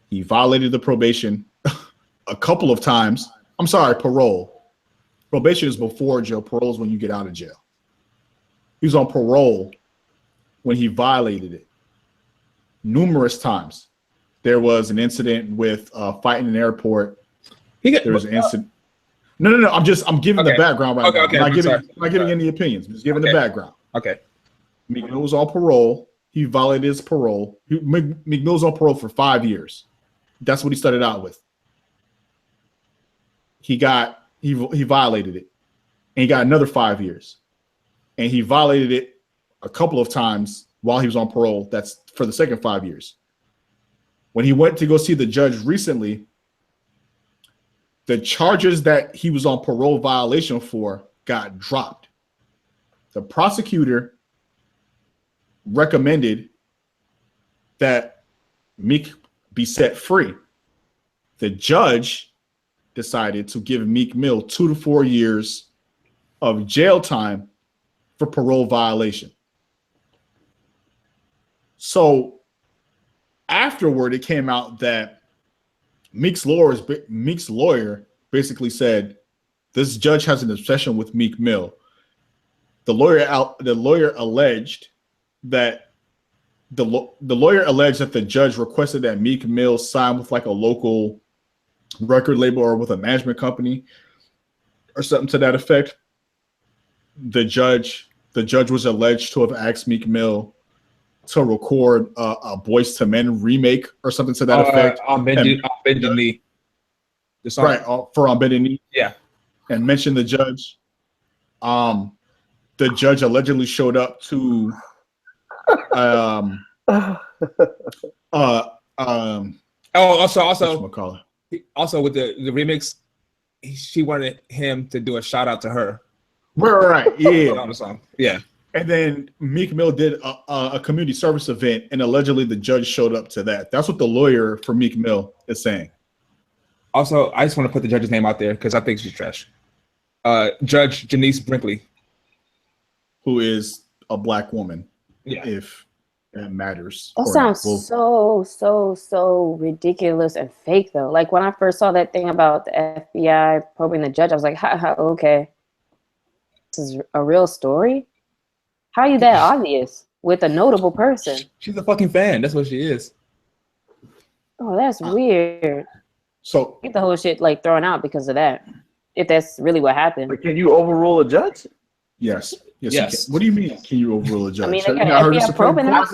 [SPEAKER 1] He violated the probation a couple of times. I'm sorry, parole. Probation is before jail. Parole is when you get out of jail. He was on parole when he violated it numerous times. There was an incident with fighting in an airport. There was an incident. No. I'm giving the background right now. I'm not giving any opinions. I'm just giving the background.
[SPEAKER 2] Okay.
[SPEAKER 1] Meek Mill was on parole. He violated his parole. Meek Mill was on parole for 5 years. That's what he started out with. He violated it, and he got another 5 years, and he violated it a couple of times while he was on parole. That's for the second 5 years. When he went to go see the judge recently, the charges that he was on parole violation for got dropped. The prosecutor recommended that Meek be set free. The judge decided to give Meek Mill 2 to 4 years of jail time for parole violation. So afterward, it came out that Meek's lawyer basically said this judge has an obsession with Meek Mill. The lawyer alleged that the lawyer alleged that the judge requested that Meek Mill sign with like a local record label or with a management company or something to that effect. The judge was alleged to have asked Meek Mill to record a Boyz II Men remake or something to that effect.
[SPEAKER 2] On Bended Knee. The song.
[SPEAKER 1] Right, for On Bended Knee.
[SPEAKER 2] Yeah.
[SPEAKER 1] And mentioned the judge. The judge allegedly showed up to
[SPEAKER 2] also with the remix, she wanted him to do a shout out to her.
[SPEAKER 1] Right, yeah.
[SPEAKER 2] On the song. Yeah.
[SPEAKER 1] And then Meek Mill did a community service event, and allegedly the judge showed up to that. That's what the lawyer for Meek Mill is saying.
[SPEAKER 2] Also, I just want to put the judge's name out there because I think she's trash. Judge Janice Brinkley,
[SPEAKER 1] who is a black woman.
[SPEAKER 2] Yeah.
[SPEAKER 1] If that matters.
[SPEAKER 3] That sounds so ridiculous and fake though. Like when I first saw that thing about the FBI probing the judge, I was like, okay, this is a real story. How are you that obvious with a notable person?
[SPEAKER 2] She's a fucking fan. That's what she is.
[SPEAKER 3] Oh, that's weird.
[SPEAKER 1] So
[SPEAKER 3] get the whole shit like thrown out because of that. If that's really what happened.
[SPEAKER 4] But can you overrule a judge?
[SPEAKER 1] Yes. Yes. What do you mean? Can you overrule a judge?
[SPEAKER 3] I mean, they got FBI probing them.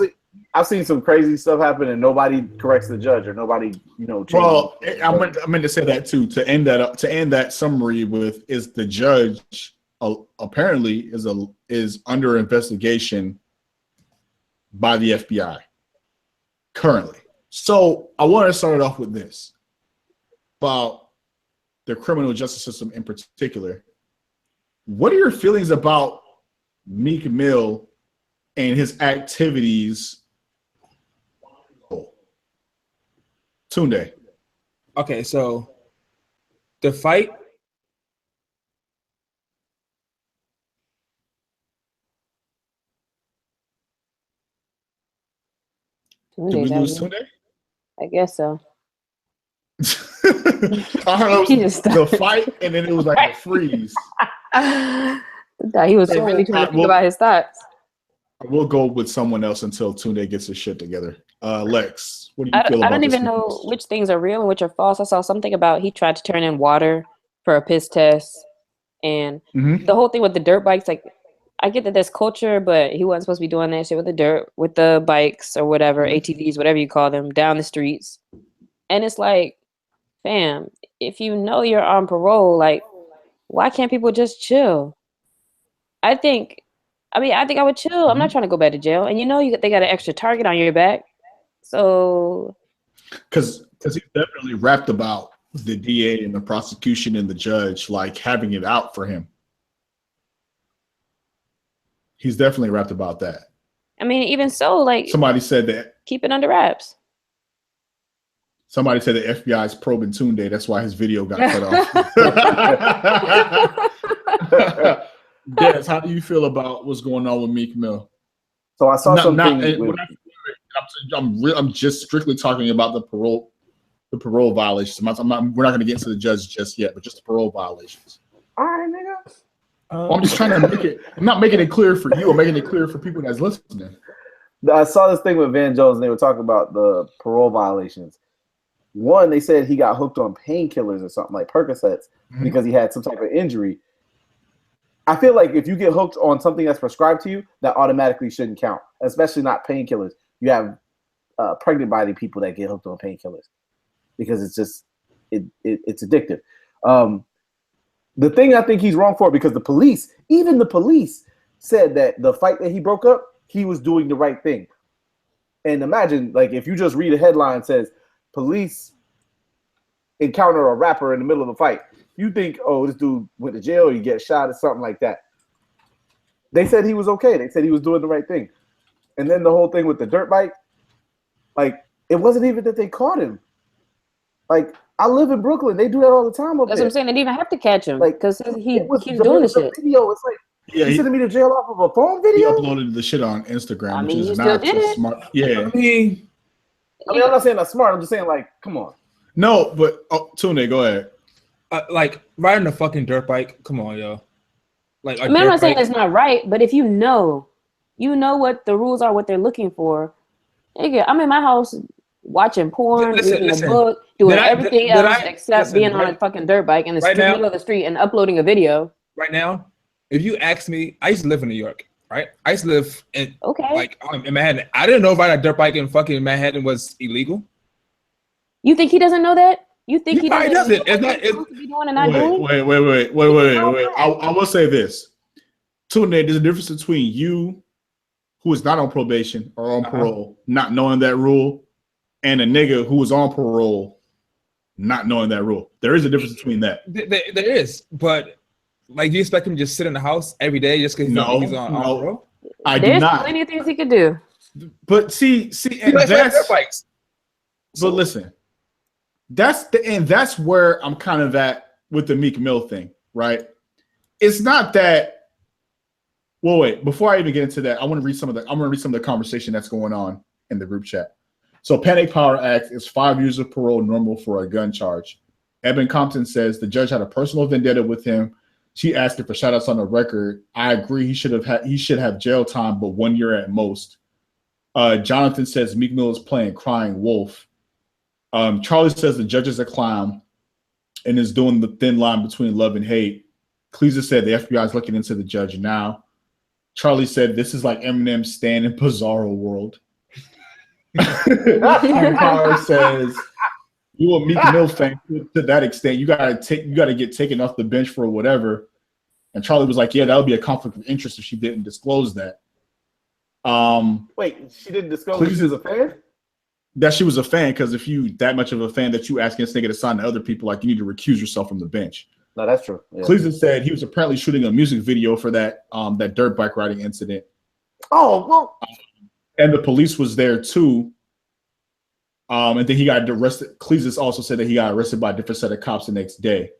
[SPEAKER 4] I've seen some crazy stuff happen, and nobody corrects the judge, or nobody, changes.
[SPEAKER 1] Well, I meant to say that too. To end that summary with is the judge apparently is under investigation by the FBI currently. So I want to start off with this about the criminal justice system in particular. What are your feelings about Meek Mill and his activities? Tunde.
[SPEAKER 2] Okay, so the fight.
[SPEAKER 1] Did we lose Tunde?
[SPEAKER 3] I guess so.
[SPEAKER 1] I heard it was the fight, and then it was like a freeze.
[SPEAKER 3] He was really trying to think about his thoughts.
[SPEAKER 1] We'll go with someone else until Tunde gets his shit together. Lex, what do you feel about
[SPEAKER 3] I don't even know which things are real and which are false. I saw something about he tried to turn in water for a piss test, and the whole thing with the dirt bikes. Like, I get that there's culture, but he wasn't supposed to be doing that shit with the bikes or whatever, ATVs, whatever you call them, down the streets. And it's like, fam, if you know you're on parole, like, why can't people just chill? I think I would chill. I'm not trying to go back to jail. And they got an extra target on your back. So
[SPEAKER 1] because he's definitely rapped about the DA and the prosecution and the judge like having it out for him. He's definitely rapped about that.
[SPEAKER 3] I mean, even so, like,
[SPEAKER 1] somebody said that
[SPEAKER 3] keep it under wraps.
[SPEAKER 1] Somebody said the FBI is probing Tunde. That's why his video got cut off. Des, how do you feel about what's going on with Meek Mill?
[SPEAKER 4] So I saw something.
[SPEAKER 1] I'm just strictly talking about the parole violations. We're not going to get into the judge just yet, but just the parole violations.
[SPEAKER 4] All right, nigga.
[SPEAKER 1] I'm just trying to make it. I'm not making it clear for you. I'm making it clear for people that's listening.
[SPEAKER 4] I saw this thing with Van Jones, and they were talking about the parole violations. One, they said he got hooked on painkillers or something like Percocets because he had some type of injury. I feel like if you get hooked on something that's prescribed to you, that automatically shouldn't count, especially not painkillers. You have pregnant body people that get hooked on painkillers because it's just it's addictive. The thing I think he's wrong for, because even the police said that the fight that he broke up, he was doing the right thing. And imagine, like, if you just read a headline that says police encounter a rapper in the middle of a fight, you think, oh, this dude went to jail or he gets shot or something like that. They said he was okay. They said he was doing the right thing. And then the whole thing with the dirt bike, like, it wasn't even that they caught him. Like, I live in Brooklyn. They do that all the time up
[SPEAKER 3] That's
[SPEAKER 4] there.
[SPEAKER 3] what I'm saying. They didn't even have to catch him,
[SPEAKER 4] Like,
[SPEAKER 3] because he
[SPEAKER 4] was
[SPEAKER 3] keeps doing this shit.
[SPEAKER 4] Video. It's like he's sending me to jail off of a phone
[SPEAKER 1] He
[SPEAKER 4] video.
[SPEAKER 1] uploaded the shit on Instagram,
[SPEAKER 3] I
[SPEAKER 1] which
[SPEAKER 3] mean,
[SPEAKER 1] is
[SPEAKER 3] you
[SPEAKER 1] not
[SPEAKER 3] still did
[SPEAKER 1] so
[SPEAKER 3] it.
[SPEAKER 1] smart. Yeah.
[SPEAKER 4] I mean, I'm not saying that's smart. I'm just saying, like, come on.
[SPEAKER 1] No, but Tune, go ahead.
[SPEAKER 2] Like riding a fucking dirt bike. Come on, yo. Like
[SPEAKER 3] I mean, I'm not saying it's not right, but if you know what the rules are, what they're looking for. Nigga, I'm in my house watching porn, reading a book, doing everything else except being on a fucking dirt bike in the middle of the street and uploading a video.
[SPEAKER 2] Right now, if you ask me, I used to live in New York, right? I used to live in in Manhattan. I didn't know riding a dirt bike in fucking Manhattan was illegal.
[SPEAKER 3] You think he doesn't know that? You think
[SPEAKER 2] he doesn't?
[SPEAKER 3] Wait.
[SPEAKER 1] I will say this. Tune, there's a difference between you, who is not on probation or on parole, not knowing that rule, and a nigga who is on parole, not knowing that rule. There is a difference between that.
[SPEAKER 2] There is, but like, you expect him to just sit in the house every day just because he's on parole?
[SPEAKER 3] There's plenty of things he could do.
[SPEAKER 1] But see, and that's. But listen, that's where I'm kind of at with the Meek Mill thing, right? It's not that. Well, wait. Before I even get into that, I'm gonna read some of the conversation that's going on in the group chat. So, Panic Power Act is 5 years of parole normal for a gun charge. Eben Compton says the judge had a personal vendetta with him. She asked him for shout-outs on the record. I agree. He should have jail time, but 1 year at most. Jonathan says Meek Mill is playing crying wolf. Charlie says the judge is a clown and is doing the thin line between love and hate. Cleesa said the FBI is looking into the judge now. Charlie said this is like Eminem's Stan in Bizarro World. Power says you a Meek Mill fan to that extent. You gotta get taken off the bench for whatever. And Charlie was like, yeah, that would be a conflict of interest if she didn't disclose that.
[SPEAKER 4] Wait, she didn't disclose that she was a fan?
[SPEAKER 1] That she was a fan, because if you that much of a fan that you asking this nigga to sign to other people, like, you need to recuse yourself from the bench.
[SPEAKER 4] No, that's true. Yeah.
[SPEAKER 1] Cleveland said he was apparently shooting a music video for that dirt bike riding incident.
[SPEAKER 4] Oh, well.
[SPEAKER 1] And the police was there too. And then he got arrested. Cleveland also said that he got arrested by a different set of cops the next day.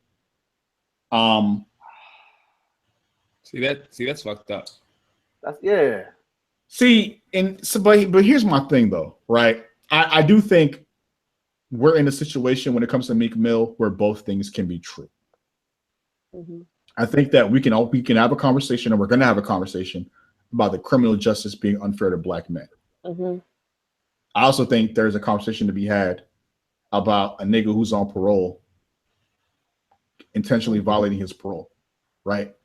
[SPEAKER 2] See, that's fucked up.
[SPEAKER 4] Yeah.
[SPEAKER 1] See, and so, but here's my thing though, right? I do think we're in a situation when it comes to Meek Mill where both things can be true.
[SPEAKER 3] Mm-hmm.
[SPEAKER 1] I think that we can have a conversation, and we're going to have a conversation about the criminal justice being unfair to black men.
[SPEAKER 3] Mm-hmm.
[SPEAKER 1] I also think there's a conversation to be had about a nigga who's on parole intentionally violating his parole, right?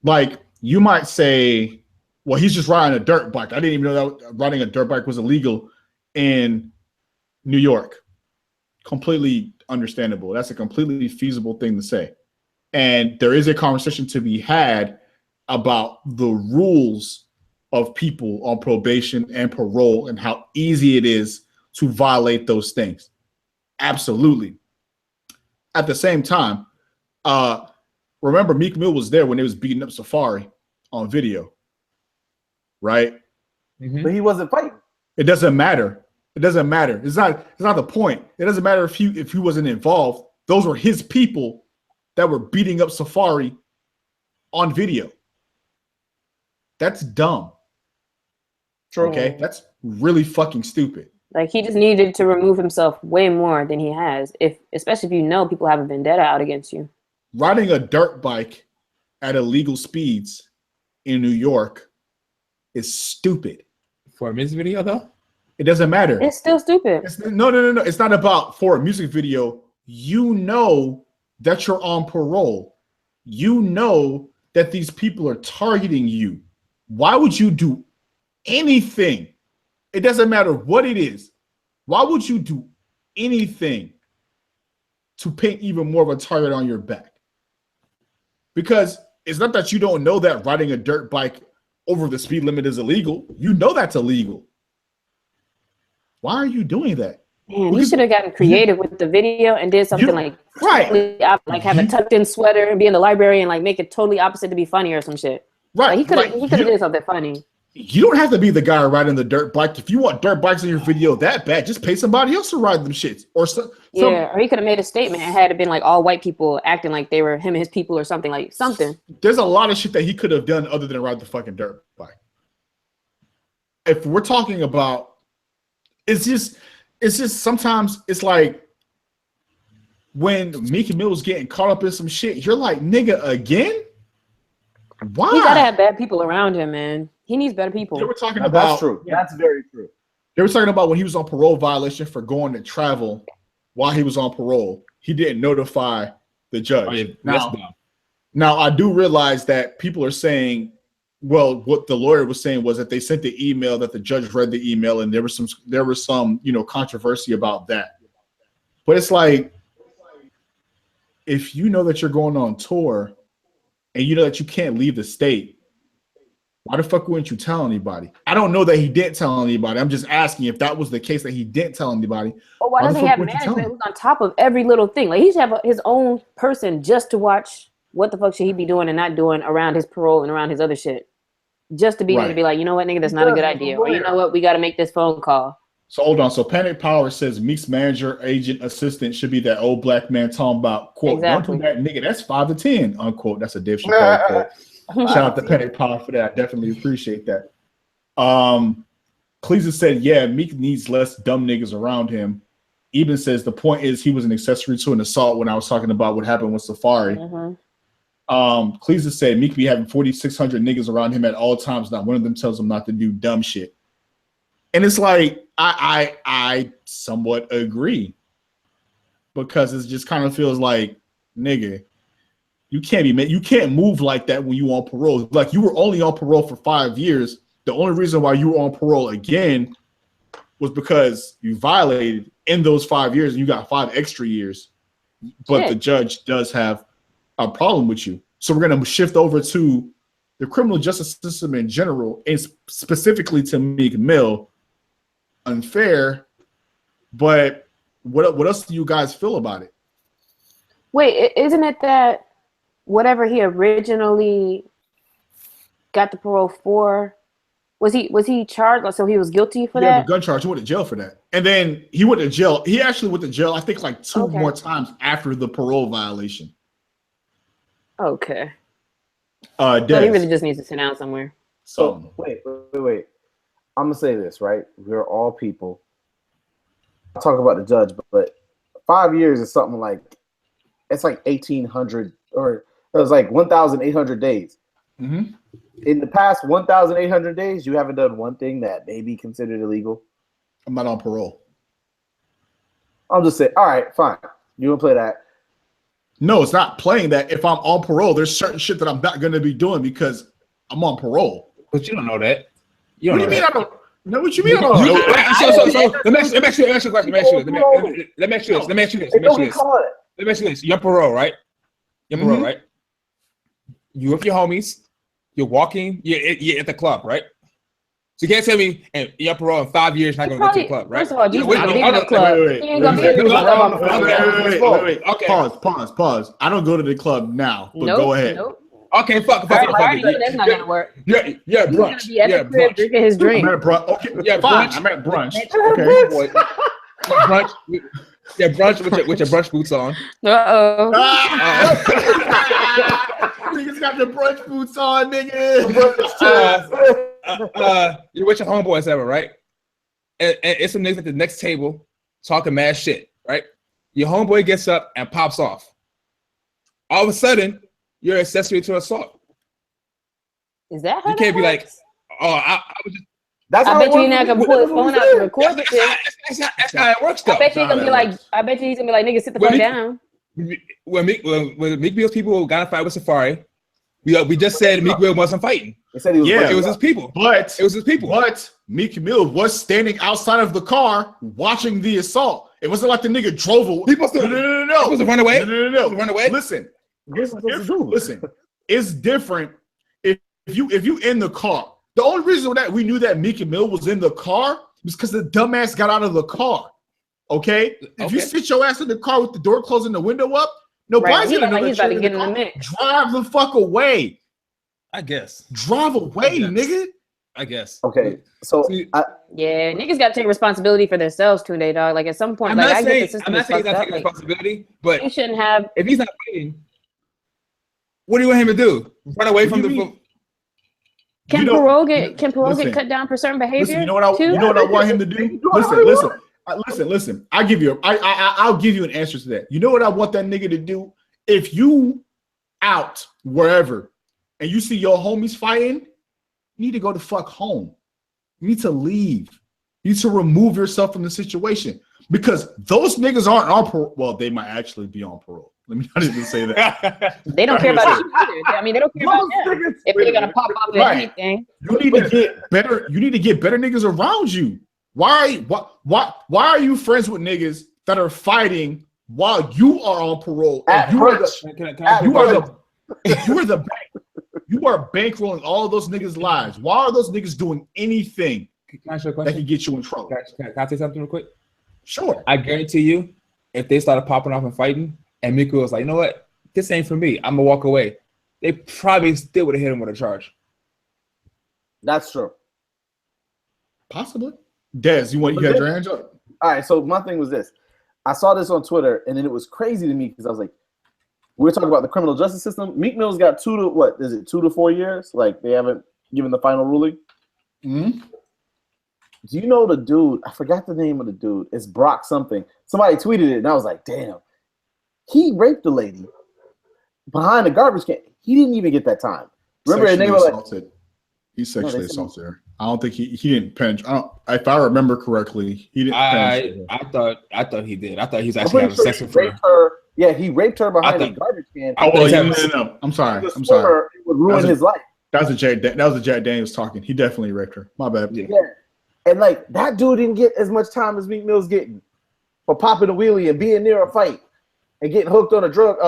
[SPEAKER 1] Like, you might say, well, he's just riding a dirt bike. I didn't even know that riding a dirt bike was illegal in New York. Completely understandable. That's a completely feasible thing to say. And there is a conversation to be had about the rules of people on probation and parole and how easy it is to violate those things. Absolutely. At the same time, remember Meek Mill was there when they was beating up Safari on video, right?
[SPEAKER 2] Mm-hmm.
[SPEAKER 4] But he wasn't fighting.
[SPEAKER 1] It doesn't matter. It doesn't matter. It's not the point. It doesn't matter if he wasn't involved. Those were his people that were beating up Safari on video. That's dumb.
[SPEAKER 4] True.
[SPEAKER 1] Okay? That's really fucking stupid.
[SPEAKER 3] Like, he just needed to remove himself way more than he has, especially if you know people have a vendetta out against you.
[SPEAKER 1] Riding a dirt bike at illegal speeds in New York is stupid.
[SPEAKER 2] For a music video, though?
[SPEAKER 1] It doesn't matter.
[SPEAKER 3] It's still stupid.
[SPEAKER 1] No. It's not about for a music video. You know that you're on parole. You know that these people are targeting you. Why would you do anything? It doesn't matter what it is. Why would you do anything to paint even more of a target on your back? Because it's not that you don't know that riding a dirt bike over the speed limit is illegal. You know that's illegal. Why are you doing that?
[SPEAKER 3] Man, you should have gotten creative with the video and did something totally like have a tucked in sweater and be in the library and like make it totally opposite to be funny or some shit.
[SPEAKER 1] Right.
[SPEAKER 3] Like, he could have did something funny.
[SPEAKER 1] You don't have to be the guy riding the dirt bike. If you want dirt bikes in your video that bad, just pay somebody else to ride them shits. Or
[SPEAKER 3] or he could have made a statement and had it been like all white people acting like they were him and his people or something like something.
[SPEAKER 1] There's a lot of shit that he could have done other than ride the fucking dirt bike. If we're talking about, it's just sometimes it's like when Meek Mill was getting caught up in some shit, you're like, nigga, again? Why?
[SPEAKER 3] He gotta have bad people around him, man. He needs better people.
[SPEAKER 1] They were talking
[SPEAKER 4] about that's true. That's very true.
[SPEAKER 1] They were talking about when he was on parole violation for going to travel while he was on parole. He didn't notify the judge.
[SPEAKER 2] Oh, yeah,
[SPEAKER 1] now I do realize that people are saying, well, what the lawyer was saying was that they sent the email, that the judge read the email, and there was some controversy about that. But it's like, if you know that you're going on tour and you know that you can't leave the state, why the fuck wouldn't you tell anybody? I don't know that he didn't tell anybody. I'm just asking if that was the case, that he didn't tell anybody.
[SPEAKER 3] Well, why doesn't he have management who's on top of every little thing? Like, he should have his own person just to watch what the fuck should he be doing and not doing around his parole and around his other shit. Just to be able to be like, you know what, nigga, that's not a good idea. Or you know what, we got to make this phone call.
[SPEAKER 1] So hold on. So Panic Power says Meek's manager, agent, assistant should be that old black man talking about, quote,
[SPEAKER 3] exactly.
[SPEAKER 1] Don't do that, nigga, that's 5 to 10, unquote. That's a dipshit quote. Shout out to Panic Power for that. I definitely appreciate that. Cleveland said, yeah, Meek needs less dumb niggas around him. Eben says the point is he was an accessory to an assault when I was talking about what happened with Safari. Cleveland said Meek be having 4,600 niggas around him at all times. Not one of them tells him not to do dumb shit. And it's like, I somewhat agree, because it just kind of feels like, nigga, you can't move like that when you on parole. Like, you were only on parole for 5 years. The only reason why you were on parole again was because you violated in those 5 years and you got 5 extra years. But the judge does have a problem with you. So we're going to shift over to the criminal justice system in general, and specifically to Meek Mill. Unfair, but what else do you guys feel about it?
[SPEAKER 3] Wait, isn't it that whatever he originally got the parole for, was he charged? So he was guilty for that?
[SPEAKER 1] Yeah, the gun charge. He went to jail for that, and then he went to jail. He actually went to jail, I think, like 2 more times after the parole violation.
[SPEAKER 3] Okay.
[SPEAKER 1] So
[SPEAKER 3] he really just needs to sit down somewhere.
[SPEAKER 4] So wait. I'm gonna say this, right? We're all people. I'll talk about the judge, but 5 years is something like, it's like 1,800, or it was like 1,800 days. In the past 1,800 days, you haven't done one thing that may be considered illegal.
[SPEAKER 1] I'm not on parole.
[SPEAKER 4] I'm just saying, all right, fine. You want to play that?
[SPEAKER 1] No, it's not playing that. If I'm on parole, there's certain shit that I'm not going to be doing because I'm on parole.
[SPEAKER 2] But you don't know that.
[SPEAKER 1] You what do you mean? I don't know what you mean. So
[SPEAKER 2] let me ask you a question. Let me ask you this. You're on parole, right? You're on parole, right? You with your homies. You're walking. You're at the club, right? So you can't tell me, and you're on parole in 5 years, not going to go to the club, right?
[SPEAKER 3] First of all, Jesus ain't gonna be in the club. He ain't gonna be in the club.
[SPEAKER 1] Wait. Okay. Pause. I don't go to the club now, but go ahead.
[SPEAKER 2] Okay, fuck.
[SPEAKER 3] That's not gonna work.
[SPEAKER 2] Yeah, brunch.
[SPEAKER 3] He's gonna be at the crib drinking his drink.
[SPEAKER 1] I'm at brunch. Okay,
[SPEAKER 2] yeah,
[SPEAKER 1] fine.
[SPEAKER 2] Brunch.
[SPEAKER 1] I'm at brunch.
[SPEAKER 2] Okay, brunch. Yeah, brunch with your brunch boots on.
[SPEAKER 1] Niggas got the brunch boots on, nigga.
[SPEAKER 2] You're with your homeboys ever, right? And it's some niggas at the next table talking mad shit, right? Your homeboy gets up and pops off. All of a sudden, you're accessory to assault.
[SPEAKER 3] Is that how
[SPEAKER 2] you can't
[SPEAKER 3] that
[SPEAKER 2] be
[SPEAKER 3] works?
[SPEAKER 2] like, oh, I was just.
[SPEAKER 4] That's
[SPEAKER 3] I bet you're not gonna pull his phone out to record the shit.
[SPEAKER 2] That's how it works, though.
[SPEAKER 3] I bet he's gonna be like, nigga, sit the fuck down.
[SPEAKER 2] When Meek Mill's people got in a fight with Safari, we just said Meek Mill wasn't fighting.
[SPEAKER 4] They said he was
[SPEAKER 2] it was his people.
[SPEAKER 1] But Meek Mill was standing outside of the car watching the assault. It wasn't like the nigga drove away.
[SPEAKER 2] People still,
[SPEAKER 1] no.
[SPEAKER 2] It was a runaway.
[SPEAKER 1] No.
[SPEAKER 2] Run away.
[SPEAKER 1] Listen, it's different if you in the car. The only reason that we knew that Meek Mill was in the car was because the dumbass got out of the car. Okay? If you sit your ass in the car with the door closed and the window up, nobody's gonna know
[SPEAKER 3] he's about to get in the mix.
[SPEAKER 1] Drive the fuck away.
[SPEAKER 2] I guess.
[SPEAKER 1] Drive away, nigga.
[SPEAKER 2] I guess.
[SPEAKER 4] Okay, so
[SPEAKER 2] See,
[SPEAKER 3] Yeah, niggas got to take responsibility for themselves too, they dog. Like at some point,
[SPEAKER 2] I'm
[SPEAKER 3] like
[SPEAKER 2] not
[SPEAKER 3] I
[SPEAKER 2] saying
[SPEAKER 3] get the system
[SPEAKER 2] I'm
[SPEAKER 3] is
[SPEAKER 2] not saying he's
[SPEAKER 3] fucked
[SPEAKER 2] not
[SPEAKER 3] up.
[SPEAKER 2] taking
[SPEAKER 3] Like,
[SPEAKER 2] responsibility, but
[SPEAKER 3] you shouldn't have.
[SPEAKER 2] if he's not fighting, what do you want him to do? Run away from the?
[SPEAKER 3] Can parole get cut down for certain behavior?
[SPEAKER 1] Listen, you know what I want him to do? Listen. I'll give you an answer to that. You know what I want that nigga to do? If you out wherever and you see your homies fighting, you need to go the fuck home. You need to leave. You need to remove yourself from the situation because those niggas aren't on parole. Well, they might actually be on parole. Let me not even say that.
[SPEAKER 3] They don't care about you either. I mean, they don't care about them. If they're gonna pop up at anything,
[SPEAKER 1] you need to get better. You need to get better niggas around you. Why are you friends with niggas that are fighting while you are on parole? You are bankrolling all of those niggas' lives. Why are those niggas doing anything that can get you in trouble?
[SPEAKER 2] Can I say something real quick?
[SPEAKER 1] Sure.
[SPEAKER 2] I guarantee you, if they started popping off and fighting, and Miku was like, you know what, this ain't for me, I'm gonna walk away, they probably still would have hit him with a charge.
[SPEAKER 4] That's true.
[SPEAKER 1] Possibly. Des, you got your hands up?
[SPEAKER 4] All right, so my thing was this. I saw this on Twitter, and then it was crazy to me because I was like, we were talking about the criminal justice system. Meek Mill's got 2 to 4 years? Like, they haven't given the final ruling?
[SPEAKER 1] Mm-hmm.
[SPEAKER 4] Do you know the dude? I forgot the name of the dude. It's Brock something. Somebody tweeted it, and I was like, damn. He raped the lady behind the garbage can. He didn't even get that time. Remember, and they were like,
[SPEAKER 1] he sexually assaulted her. I don't think he didn't penetrate. If I remember correctly, he didn't penetrate her.
[SPEAKER 2] I thought he did. I thought he was actually having sex with
[SPEAKER 4] her. Yeah, he raped her behind the garbage can.
[SPEAKER 1] No. I'm sorry.
[SPEAKER 4] It would ruin his life.
[SPEAKER 1] That was a Jack Daniels talking. He definitely raped her. My bad.
[SPEAKER 4] Yeah. And like that dude didn't get as much time as Meek Mill's getting for popping a wheelie and being near a fight and getting hooked on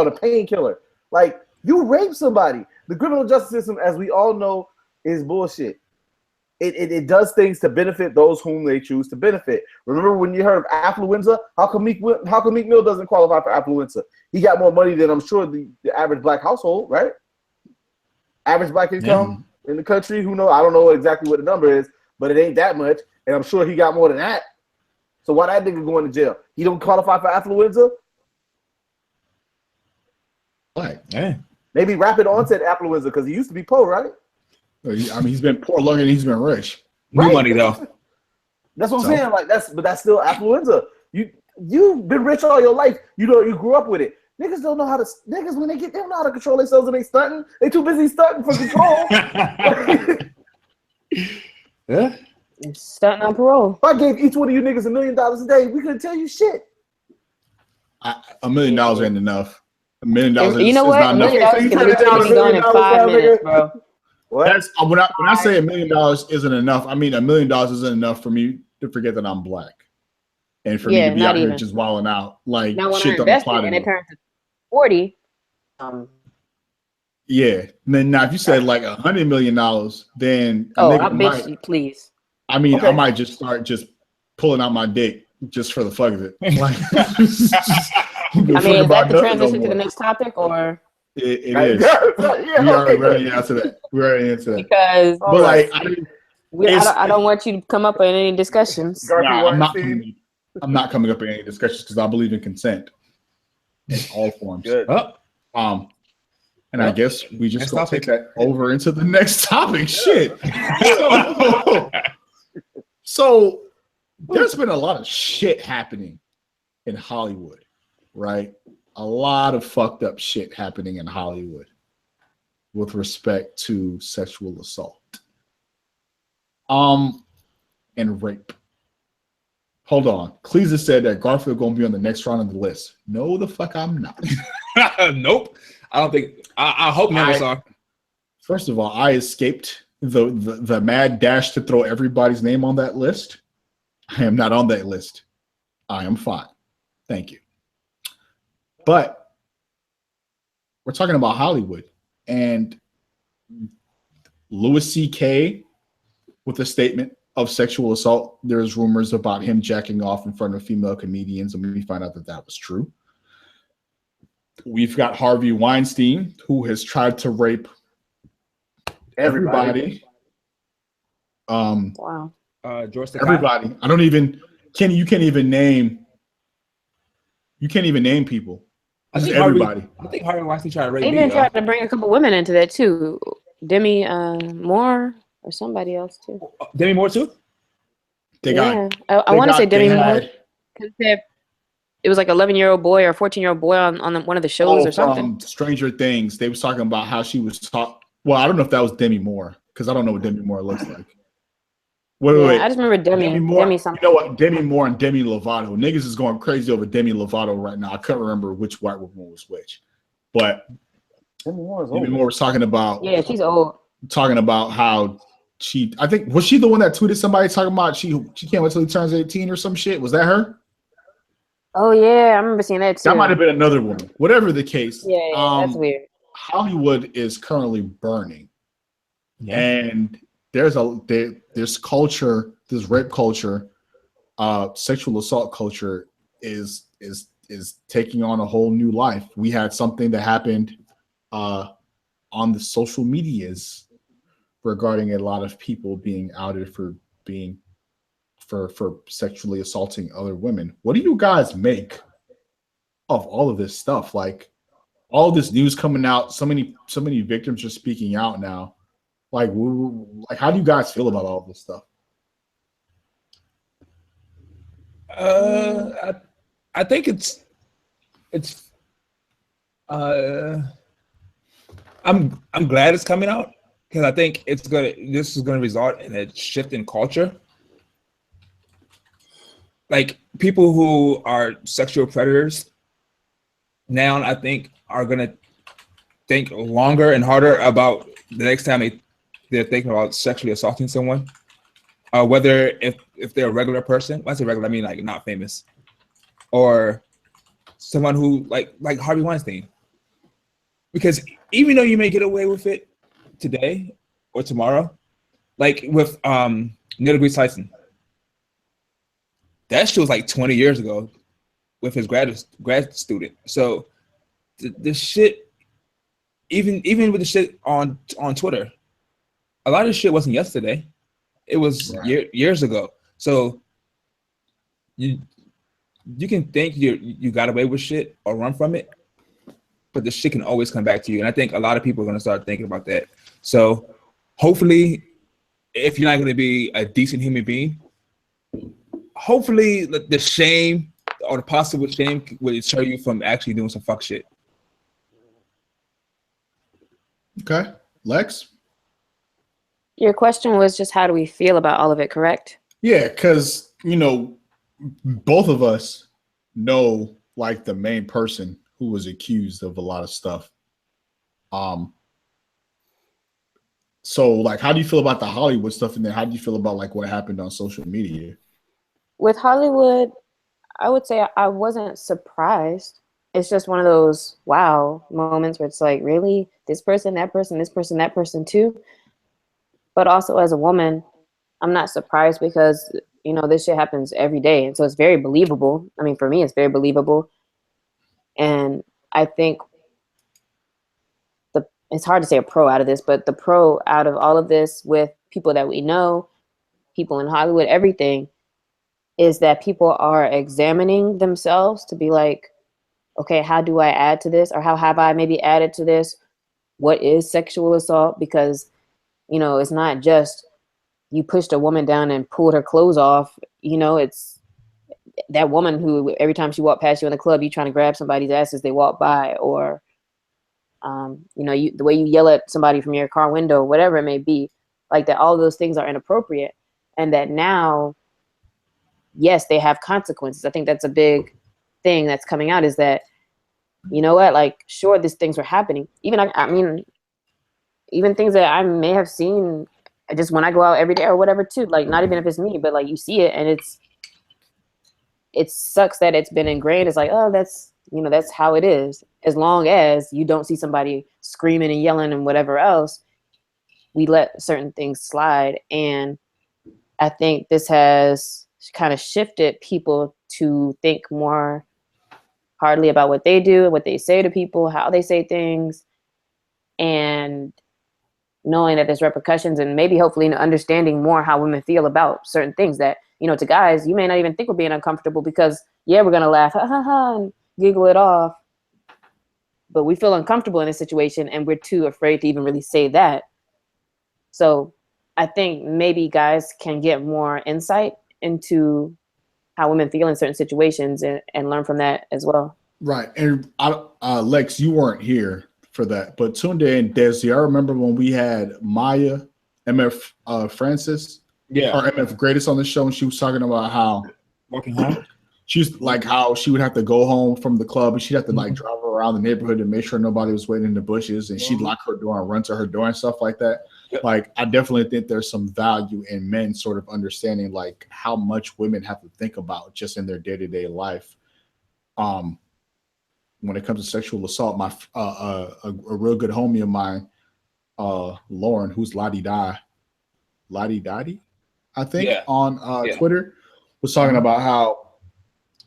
[SPEAKER 4] a painkiller. Like, you rape somebody. The criminal justice system, as we all know, is bullshit. It does things to benefit those whom they choose to benefit. Remember when you heard of affluenza? How come Meek Mill doesn't qualify for affluenza? He got more money than I'm sure the average black household, right? Average black income in the country. Who knows? I don't know exactly what the number is, but it ain't that much, and I'm sure he got more than that. So why that nigga going to jail? He don't qualify for affluenza?
[SPEAKER 1] Right.
[SPEAKER 2] Yeah.
[SPEAKER 4] Maybe rapid onset affluenza because he used to be poor, right?
[SPEAKER 1] I mean, he's been poor longer than he's been rich.
[SPEAKER 2] New money though.
[SPEAKER 4] That's what I'm saying. Like that's still affluenza. You've been rich all your life. You grew up with it. Niggas don't know how to. Niggas when they don't know how to control themselves and they stunting. They too busy stunting for control.
[SPEAKER 2] Yeah.
[SPEAKER 3] Stunting on parole.
[SPEAKER 4] If I gave each one of you niggas $1 million a day, we couldn't tell you shit.
[SPEAKER 1] $1 million ain't enough. $1 million
[SPEAKER 3] You know what? $1 million can literally be gone in 5 minutes, bro.
[SPEAKER 4] What?
[SPEAKER 1] That's when I say $1 million isn't enough. I mean $1 million isn't enough for me to forget that I'm black, and for me to be out here just wilding out. Like,
[SPEAKER 3] now when
[SPEAKER 1] shit
[SPEAKER 3] I
[SPEAKER 1] don't
[SPEAKER 3] invested
[SPEAKER 1] apply to
[SPEAKER 3] and
[SPEAKER 1] me.
[SPEAKER 3] it turns to 40.
[SPEAKER 1] Yeah. Now if you said like $100 million, then
[SPEAKER 3] please.
[SPEAKER 1] I mean, I might just start pulling out my dick just for the fuck of it. Like,
[SPEAKER 3] is that the transition to the next topic, or
[SPEAKER 1] it is? We already into that.
[SPEAKER 3] Because
[SPEAKER 1] but like,
[SPEAKER 3] I don't want you to come up in any discussions.
[SPEAKER 1] I'm not coming up in any discussions because I believe in consent in all forms.
[SPEAKER 4] Good.
[SPEAKER 1] And I guess we just gonna take that over into the next topic. Shit. So there's been a lot of shit happening in Hollywood, right? A lot of fucked up shit happening in Hollywood with respect to sexual assault. And rape. Hold on. Cleesa said that Garfield gonna be on the next round of the list. No, the fuck I'm not.
[SPEAKER 2] Nope. I don't think. I hope never saw.
[SPEAKER 1] First of all, I escaped the mad dash to throw everybody's name on that list. I am not on that list. I am fine. Thank you. But we're talking about Hollywood and Louis C.K. with a statement of sexual assault. There's rumors about him jacking off in front of female comedians, and we find out that was true. We've got Harvey Weinstein, who has tried to rape everybody.
[SPEAKER 3] Wow.
[SPEAKER 2] George Takei.
[SPEAKER 1] Everybody. I don't even you can't even name people.
[SPEAKER 2] I
[SPEAKER 1] Just
[SPEAKER 2] think
[SPEAKER 1] everybody.
[SPEAKER 2] I think Harvey Weinstein tried to rape
[SPEAKER 3] They
[SPEAKER 2] me.
[SPEAKER 3] even tried to bring a couple women into that too. Demi Moore or somebody else too.
[SPEAKER 2] Demi Moore too.
[SPEAKER 1] They
[SPEAKER 3] Yeah,
[SPEAKER 1] got.
[SPEAKER 3] I want to say
[SPEAKER 1] they
[SPEAKER 3] Demi Moore.
[SPEAKER 1] had-
[SPEAKER 3] 'Cause it was like 11-year-old boy or 14-year-old boy on one of the shows or something.
[SPEAKER 1] From Stranger Things. They was talking about how she was Well, I don't know if that was Demi Moore because I don't know what Demi Moore looks like. Wait.
[SPEAKER 3] I just remember Demi
[SPEAKER 1] Moore.
[SPEAKER 3] Demi something.
[SPEAKER 1] You know what? Demi Moore and Demi Lovato. Niggas is going crazy over Demi Lovato right now. I couldn't remember which white woman was which, but
[SPEAKER 4] Demi Moore is
[SPEAKER 1] Demi
[SPEAKER 4] old.
[SPEAKER 1] Moore was talking about.
[SPEAKER 3] Yeah, she's old.
[SPEAKER 1] Talking about how I think was she the one that tweeted somebody talking about she can't wait till he turns 18 or some shit. Was that her?
[SPEAKER 3] Oh yeah, I remember seeing that too.
[SPEAKER 1] That might have been another woman. Whatever the case.
[SPEAKER 3] Yeah, that's weird.
[SPEAKER 1] Hollywood is currently burning.
[SPEAKER 2] Yeah.
[SPEAKER 1] And there's culture, this rape culture, sexual assault culture is taking on a whole new life. We had something that happened on the social medias regarding a lot of people being outed for sexually assaulting other women. What do you guys make of all of this stuff? Like all this news coming out, so many victims are speaking out now. Like how do you guys feel about all this stuff?
[SPEAKER 2] I think it's I'm glad it's coming out because I think this is gonna result in a shift in culture. Like people who are sexual predators now, I think, are gonna think longer and harder about the next time they're thinking about sexually assaulting someone. Whether if they're a regular person, when I say regular, I mean like not famous, or someone who like Harvey Weinstein. Because even though you may get away with it today or tomorrow, like with Neil deGrasse Tyson, that shit was like 20 years ago with his grad student. So the shit, even with the shit on Twitter, a lot of shit wasn't yesterday. It was years ago. So you can think you got away with shit or run from it, but the shit can always come back to you. And I think a lot of people are gonna start thinking about that. So hopefully, if you're not gonna be a decent human being, hopefully the shame or the possible shame will deter you from actually doing some fuck shit.
[SPEAKER 1] Okay, Lex.
[SPEAKER 3] Your question was just how do we feel about all of it, correct?
[SPEAKER 1] Yeah, because both of us know like the main person who was accused of a lot of stuff. So like, how do you feel about the Hollywood stuff, and then how do you feel about like what happened on social media?
[SPEAKER 3] With Hollywood, I would say I wasn't surprised. It's just one of those wow moments where it's like, really, this person, that person, this person, that person too. But also as a woman, I'm not surprised because this shit happens every day, and so it's very believable. I mean, for me, it's very believable, and I think it's hard to say a pro out of this, but the pro out of all of this with people that we know, people in Hollywood, everything, is that people are examining themselves to be like, okay, how do I add to this? Or how have I maybe added to this? What is sexual assault? Because, it's not just you pushed a woman down and pulled her clothes off. It's that woman who every time she walked past you in the club, you trying to grab somebody's ass as they walk by, or the way you yell at somebody from your car window, whatever it may be, like that, all those things are inappropriate. And that now, yes, they have consequences. I think that's a big thing that's coming out, is that, like, sure, these things were happening. Even, I mean, even things that I may have seen just when I go out every day or whatever too, like, not even if it's me, but like you see it and it sucks that it's been ingrained. It's like, oh, that's how it is. As long as you don't see somebody screaming and yelling and whatever else, we let certain things slide. And I think this has kind of shifted people to think more hardly about what they do, what they say to people, how they say things. And knowing that there's repercussions and maybe hopefully understanding more how women feel about certain things that, you know, to guys, you may not even think we're being uncomfortable because, yeah, we're going to laugh, ha, ha, ha, and giggle it off. But we feel uncomfortable in a situation and we're too afraid to even really say that. So I think maybe guys can get more insight into how women feel in certain situations and learn from that as well.
[SPEAKER 1] Right. And Lex, you weren't here for that, but Tunde and Desi, I remember when we had Maya, MF Francis, or MF Greatest on the show, and she was talking about how
[SPEAKER 2] walking home.
[SPEAKER 1] She's like how she would have to go home from the club and she'd have to like drive around the neighborhood and make sure nobody was waiting in the bushes, and she'd lock her door and run to her door and stuff like that. Yep. Like, I definitely think there's some value in men sort of understanding like how much women have to think about just in their day-to-day life. When it comes to sexual assault, my a real good homie of mine, Lauren, who's Lottie Dottie, I think, on Twitter, was talking about how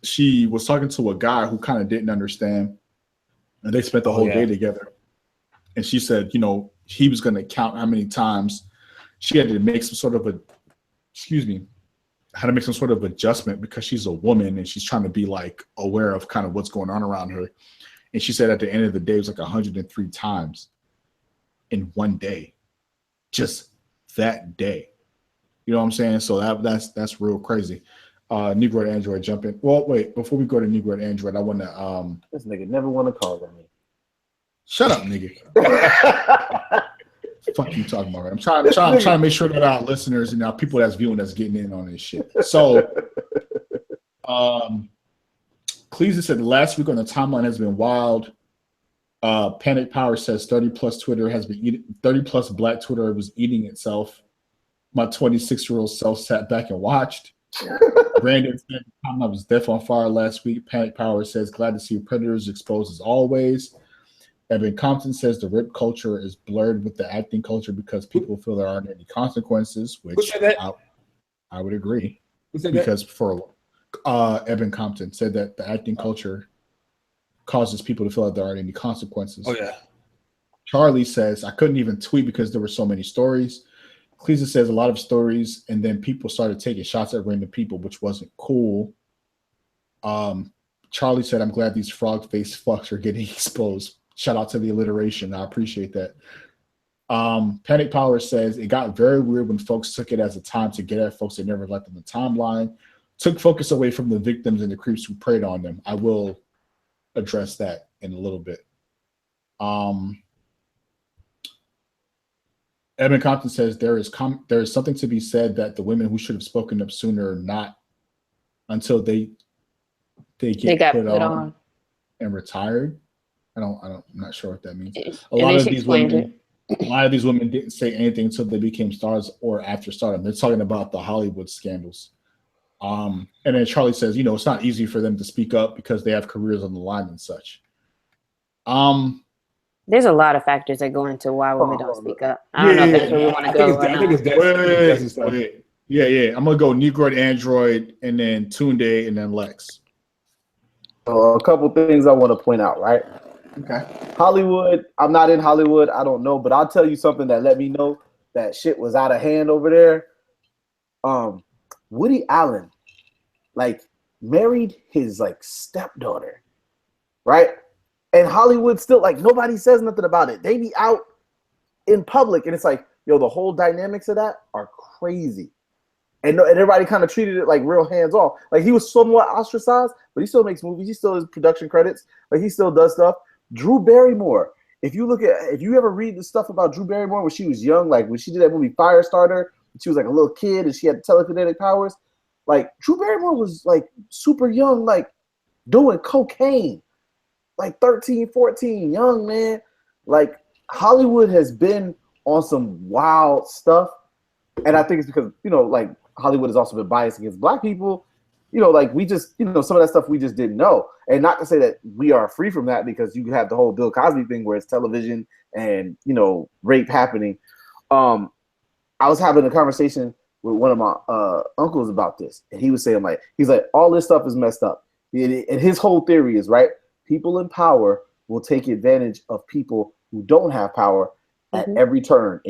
[SPEAKER 1] she was talking to a guy who kind of didn't understand, and they spent the whole day together. And she said, you know, he was going to count how many times she had to make some sort of how to make some sort of adjustment because she's a woman and she's trying to be like aware of kind of what's going on around her. And she said at the end of the day, it was like 103 times in one day, just that day. You know what I'm saying? So that's real crazy. Negro to Android, jump in. Well, wait, before we go to Negro to Android, I want to
[SPEAKER 4] this nigga never want to call on me.
[SPEAKER 1] Shut up, nigga. Fuck you talking about? Right? I'm trying to make sure that our listeners and our people that's viewing that's getting in on this shit. So Cleese said last week on the timeline has been wild. Panic Power says 30 plus Twitter has been eating 30 plus Black Twitter was eating itself. My 26-year-old self sat back and watched. Brandon said I was deaf on fire last week. Panic Power says glad to see predators exposed as always. Evan Compton says the rip culture is blurred with the acting culture because people feel there aren't any consequences, which I would agree. Because for Evan Compton said that the acting culture causes people to feel like there aren't any consequences.
[SPEAKER 2] Oh yeah.
[SPEAKER 1] Charlie says I couldn't even tweet because there were so many stories. Cleesa says a lot of stories, and then people started taking shots at random people, which wasn't cool. Charlie said, I'm glad these frog-faced fucks are getting exposed. Shout out to the alliteration. I appreciate that. Panic Power says, it got very weird when folks took it as a time to get at folks that never left on the timeline. Took focus away from the victims and the creeps who preyed on them. I will address that in a little bit. Evan Compton says there is something to be said that the women who should have spoken up sooner not until they get put on and retired. I'm not sure what that means. A lot of these women didn't say anything until they became stars or after stardom. They're talking about the Hollywood scandals. And then Charlie says, you know, it's not easy for them to speak up because they have careers on the line and such.
[SPEAKER 3] There's a lot of factors that go into why women don't speak up. I don't know if that's where we want to go.
[SPEAKER 2] I think it's
[SPEAKER 1] wait. Yeah. I'm gonna go Negro to Android, and then Tunde, and then Lex.
[SPEAKER 4] So a couple things I want to point out, right?
[SPEAKER 1] Okay.
[SPEAKER 4] Hollywood. I'm not in Hollywood. I don't know, but I'll tell you something that let me know that shit was out of hand over there. Woody Allen, like, married his like stepdaughter, right? And Hollywood still, like, nobody says nothing about it. They be out in public, and it's like, yo, the whole dynamics of that are crazy. And everybody kind of treated it like real hands-off. Like, he was somewhat ostracized, but he still makes movies. He still has production credits. Like, he still does stuff. Drew Barrymore. If you ever read the stuff about Drew Barrymore when she was young, like when she did that movie Firestarter, she was like a little kid and she had telekinetic powers. Like, Drew Barrymore was like super young, like doing cocaine. Like 13, 14, young man. Like, Hollywood has been on some wild stuff. And I think it's because, you know, like, Hollywood has also been biased against Black people. You know, like, we just, you know, some of that stuff we just didn't know. And not to say that we are free from that, because you have the whole Bill Cosby thing where it's television and, you know, rape happening. I was having a conversation with one of my uncles about this. And he was saying, like, he's like, all this stuff is messed up. And his whole theory is, right, people in power will take advantage of people who don't have power at every turn,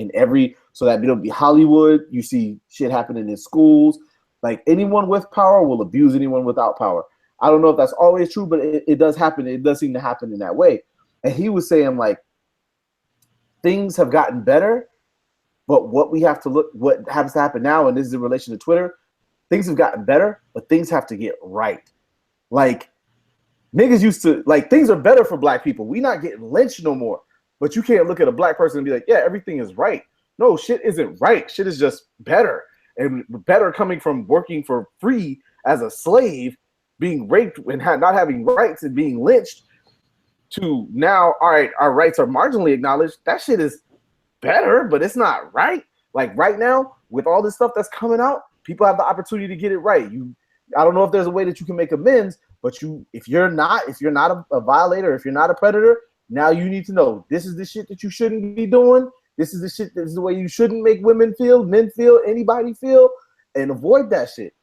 [SPEAKER 4] so that it'll be Hollywood. You see shit happening in schools. Like anyone with power will abuse anyone without power. I don't know if that's always true, but it does happen. It does seem to happen in that way. And he was saying like things have gotten better, but what has to happen now, and this is in relation to Twitter, things have gotten better, but things have to get right. Like niggas used to like things are better for black people. We not getting lynched no more. But you can't look at a black person and be like, yeah, everything is right. No, shit isn't right. Shit is just better. And better coming from working for free as a slave, being raped and not having rights and being lynched, to now, all right, our rights are marginally acknowledged. That shit is better, but it's not right. Like right now, with all this stuff that's coming out, people have the opportunity to get it right. I don't know if there's a way that you can make amends, but if you're not a violator, if you're not a predator, now you need to know this is the shit that you shouldn't be doing. This is the way you shouldn't make women feel, men feel, anybody feel, and avoid that shit.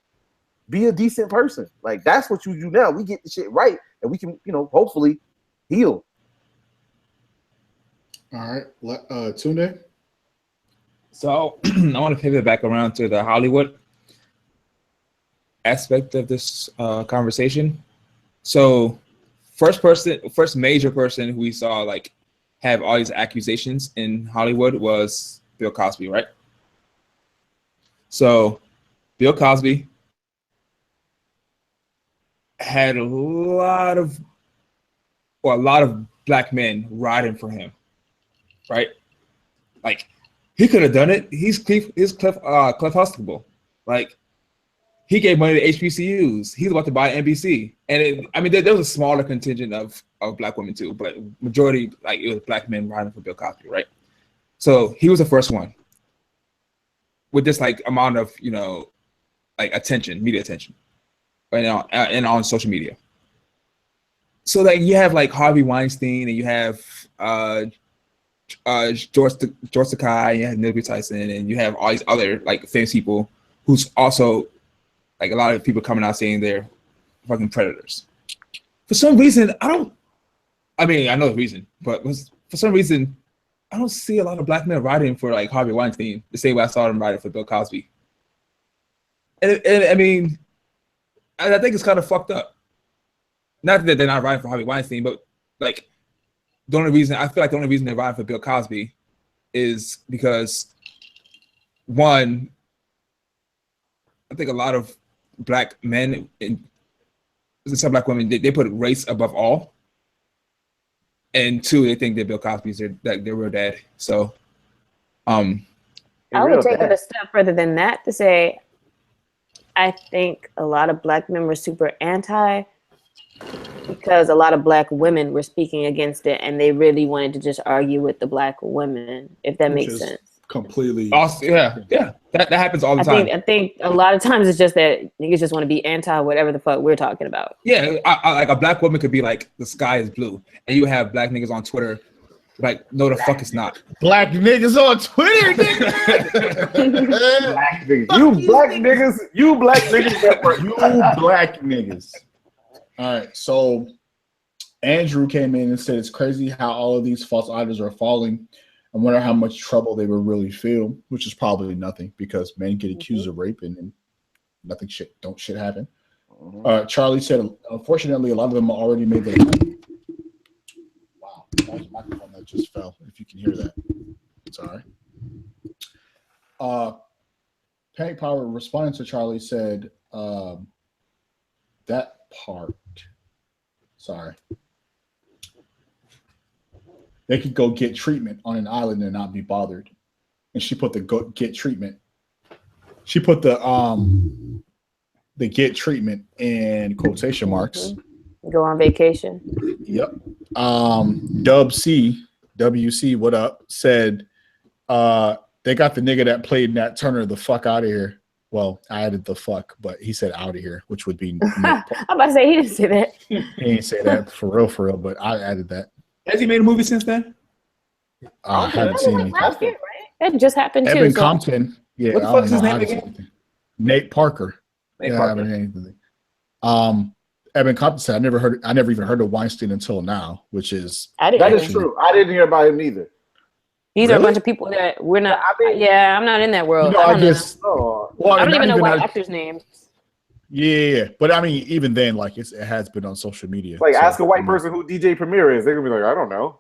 [SPEAKER 4] Be a decent person. Like that's what you do now. We get the shit right, and we can, hopefully heal.
[SPEAKER 1] All right, Tunde.
[SPEAKER 2] So I want to pivot back around to the Hollywood aspect of this conversation. So first major person who we saw like have all these accusations in Hollywood was Bill Cosby, right? So Bill Cosby had a lot of black men riding for him, right? Like he could have done it. He's Cliff Huxtable. Like he gave money to HBCUs. He's about to buy NBC. And there was a smaller contingent of black women too, but majority, like it was black men riding for Bill Cosby, right? So he was the first one with this like amount of, like attention, media attention, and on social media. So like you have like Harvey Weinstein, and you have George Takei, and you have Neil deGrasse Tyson, and you have all these other like famous people who's also like a lot of people coming out saying they're fucking predators. For some reason, I know the reason, but for some reason, I don't see a lot of black men riding for like Harvey Weinstein the same way I saw them riding for Bill Cosby. And I think it's kind of fucked up. Not that they're not riding for Harvey Weinstein, but like the only reason they're riding for Bill Cosby is because one, I think a lot of black men and some black women they put race above all, and two, they think that Bill Cosby's their real dad. So,
[SPEAKER 3] I would take it a step further than that to say, I think a lot of black men were super anti because a lot of black women were speaking against it, and they really wanted to just argue with the black women, if that makes sense.
[SPEAKER 1] Completely.
[SPEAKER 2] Awesome. Yeah. That happens all the time.
[SPEAKER 3] I think a lot of times it's just that niggas just want to be anti whatever the fuck we're talking about.
[SPEAKER 2] Yeah, like a black woman could be like, the sky is blue, and you have black niggas on Twitter like, no, the fuck it's not.
[SPEAKER 1] Black niggas on Twitter, nigga.
[SPEAKER 4] Black niggas. You black niggas. You black niggas.
[SPEAKER 1] You black niggas. All right, so Andrew came in and said it's crazy how all of these false idols are falling. I wonder how much trouble they would really feel, which is probably nothing because men get accused of rape and nothing shit happen. Charlie said, unfortunately, a lot of them already made their money. Wow, that was a microphone that just fell. If you can hear that, it's all right. Panic Power responding to Charlie said, that part. Sorry. They could go get treatment on an island and not be bothered. And she put the get treatment. She put the get treatment in quotation marks.
[SPEAKER 3] Go on vacation.
[SPEAKER 1] Yep. WC, what up? Said they got the nigga that played Nat Turner the fuck out of here. Well, I added the fuck, but he said out of here, which would be
[SPEAKER 3] I'm about to say he didn't say that.
[SPEAKER 1] He didn't say that for real, but I added that.
[SPEAKER 2] Has he made a movie since then?
[SPEAKER 1] I haven't seen anything.
[SPEAKER 3] Last year, right? That just happened too.
[SPEAKER 1] Evan Compton. Yeah.
[SPEAKER 2] What the fuck is his name again?
[SPEAKER 1] Nate Parker. Evan Compton said, I never even heard of Weinstein until now, which is
[SPEAKER 4] that is true. I didn't hear about him either.
[SPEAKER 3] These are a bunch of people that we're not. I'm not in that world.
[SPEAKER 1] I just.
[SPEAKER 4] Oh,
[SPEAKER 1] well,
[SPEAKER 3] I don't even know white actors' names.
[SPEAKER 1] Yeah, but I mean, even then, like it has been on social media.
[SPEAKER 4] Like, ask a white person who DJ Premier is, they're gonna be like, I don't know.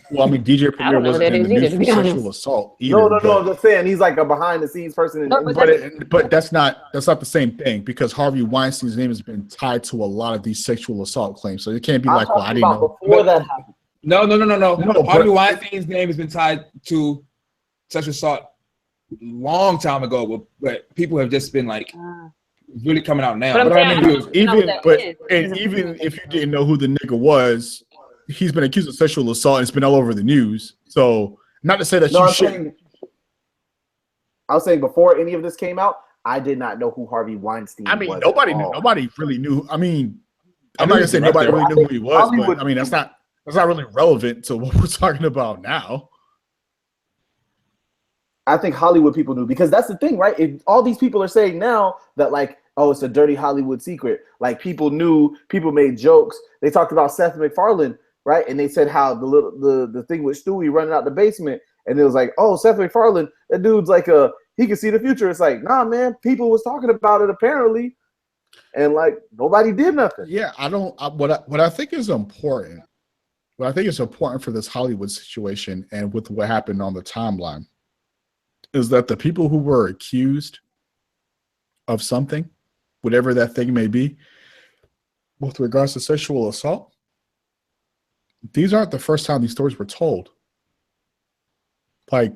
[SPEAKER 1] Well, I mean, DJ Premier wasn't in the news for sexual assault either.
[SPEAKER 4] No, I'm just saying he's like a behind the scenes person.
[SPEAKER 1] But that's not the same thing, because Harvey Weinstein's name has been tied to a lot of these sexual assault claims. So it can't be like, well, I didn't know.
[SPEAKER 4] Before that happened.
[SPEAKER 2] No. Harvey Weinstein's name has been tied to sexual assault long time ago, but people have just been like really coming out now.
[SPEAKER 1] But I mean, even if you didn't know who the nigga was, he's been accused of sexual assault and it's been all over the news. So not to say that you shouldn't.
[SPEAKER 4] I was saying before any of this came out, I did not know who Harvey Weinstein was.
[SPEAKER 1] I mean, nobody really knew. I mean, I'm not gonna say nobody really knew who he was, but I mean that's not really relevant to what we're talking about now.
[SPEAKER 4] I think Hollywood people knew, because that's the thing, right? If all these people are saying now that, like, oh, it's a dirty Hollywood secret. Like, people knew, people made jokes. They talked about Seth MacFarlane, right? And they said how the thing with Stewie running out the basement, and it was like, oh, Seth MacFarlane, that dude's like he can see the future. It's like, nah, man, people was talking about it apparently, and like nobody did nothing.
[SPEAKER 1] Yeah, what I think is important. What I think is important for this Hollywood situation and with what happened on the timeline is that the people who were accused of something, whatever that thing may be, with regards to sexual assault, these aren't the first time these stories were told. Like,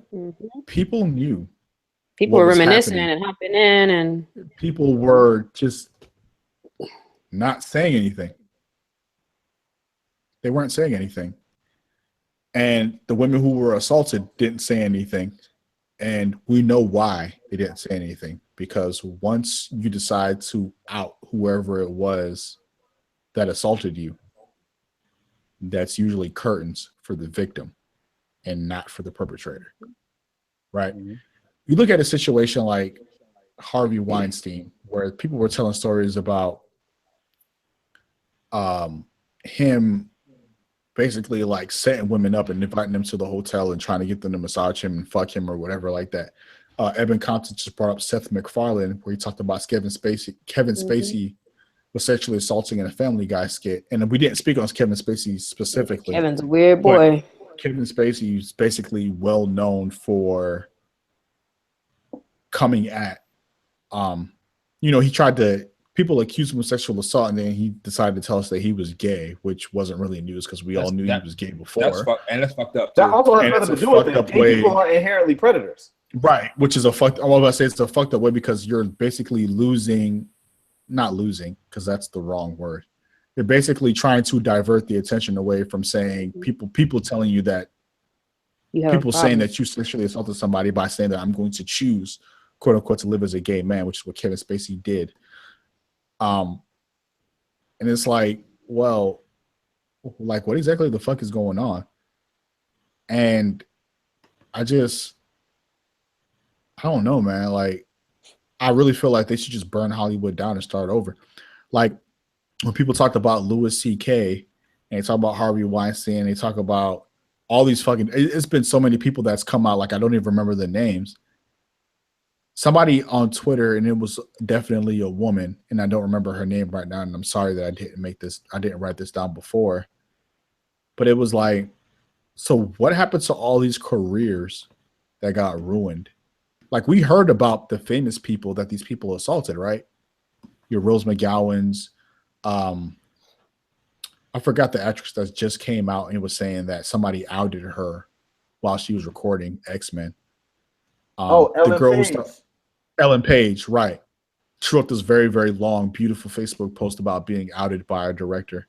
[SPEAKER 1] people knew.
[SPEAKER 3] People were reminiscing and hopping in, and
[SPEAKER 1] people were just not saying anything. They weren't saying anything. And the women who were assaulted didn't say anything. And we know why they didn't say anything, because once you decide to out whoever it was that assaulted you, that's usually curtains for the victim and not for the perpetrator, right? Mm-hmm. You look at a situation like Harvey Weinstein, where people were telling stories about him basically like setting women up and inviting them to the hotel and trying to get them to massage him and fuck him or whatever like that. Evan Compton just brought up Seth MacFarlane, where he talked about Kevin Spacey was sexually assaulting in a Family Guy skit. And we didn't speak on Kevin Spacey specifically.
[SPEAKER 3] Kevin's a weird boy.
[SPEAKER 1] Kevin Spacey is basically well known for coming at, he tried to, people accused him of sexual assault, and then he decided to tell us that he was gay, which wasn't really news because we all knew he was gay before.
[SPEAKER 2] That's fucked up.
[SPEAKER 4] That also has nothing to do with it. Gay people are inherently predators.
[SPEAKER 1] Right, which is I'm about to say it's a fucked up way, because you're basically not losing, because that's the wrong word. You're basically trying to divert the attention away from saying people telling you that, people saying that you sexually assaulted somebody by saying that I'm going to choose, quote unquote, to live as a gay man, which is what Kevin Spacey did. And it's like, well, like, what exactly the fuck is going on? And I don't know, man. Like, I really feel like they should just burn Hollywood down and start over. Like, when people talked about Louis C.K. and they talk about Harvey Weinstein, they talk about all these it's been so many people that's come out, like, I don't even remember the names. Somebody on Twitter, and it was definitely a woman, and I don't remember her name right now, and I'm sorry that I didn't write this down before. But it was like, so what happened to all these careers that got ruined? Like, we heard about the famous people that these people assaulted, right? Your Rose McGowan's, I forgot the actress that just came out and was saying that somebody outed her while she was recording X-Men.
[SPEAKER 4] Ellen Page.
[SPEAKER 1] Ellen Page, right. She wrote this very, very long, beautiful Facebook post about being outed by a director.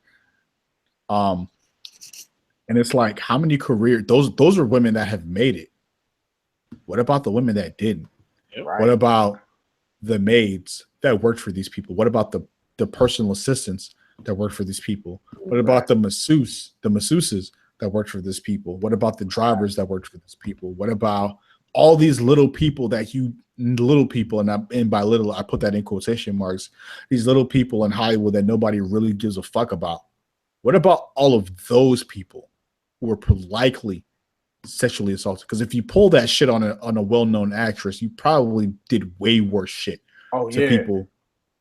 [SPEAKER 1] And it's like, how many careers, those are women that have made it. What about the women that didn't? Right. What about the maids that worked for these people? What about the personal assistants that worked for these people? What about the masseuses that worked for these people? What about the drivers that worked for these people? What about all these little people and by little, I put that in quotation marks, these little people in Hollywood that nobody really gives a fuck about? What about all of those people who were likely sexually assaulted. Because if you pull that shit on a well-known actress, you probably did way worse shit to people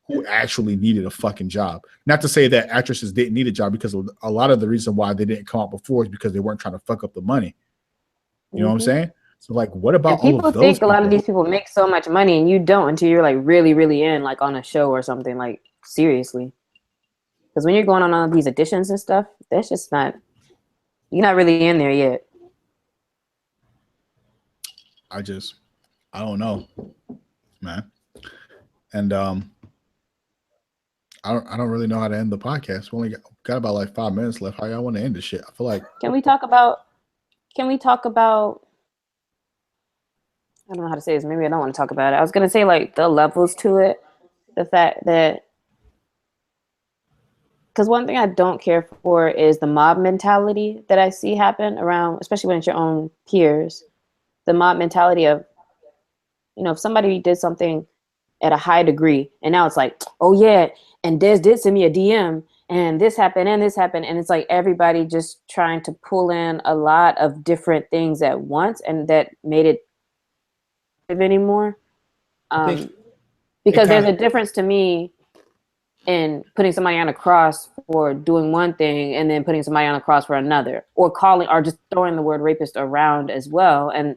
[SPEAKER 1] who actually needed a fucking job. Not to say that actresses didn't need a job, because a lot of the reason why they didn't come out before is because they weren't trying to fuck up the money. You know what I'm saying? So like, what about all of those?
[SPEAKER 3] People think a lot of these people make so much money, and you don't until you're like really, really in, like on a show or something. Like seriously, because when you're going on all these auditions and stuff, that's just not. You're not really in there yet.
[SPEAKER 1] I don't know, man. And I don't really know how to end the podcast. We only got about like 5 minutes left. How y'all want to end this shit? I feel like. Can we talk about? I don't know how to say this. Maybe I don't want to talk about it. I was gonna say like the levels to it. The fact that, because one thing I don't care for is the mob mentality that I see happen around, especially when it's your own peers. The mob mentality of, if somebody did something at a high degree, and now it's like, oh yeah, and Des did send me a DM, and this happened, and it's like everybody just trying to pull in a lot of different things at once, and that made it anymore. Because there's a difference to me in putting somebody on a cross for doing one thing and then putting somebody on a cross for another, or just throwing the word rapist around as well, and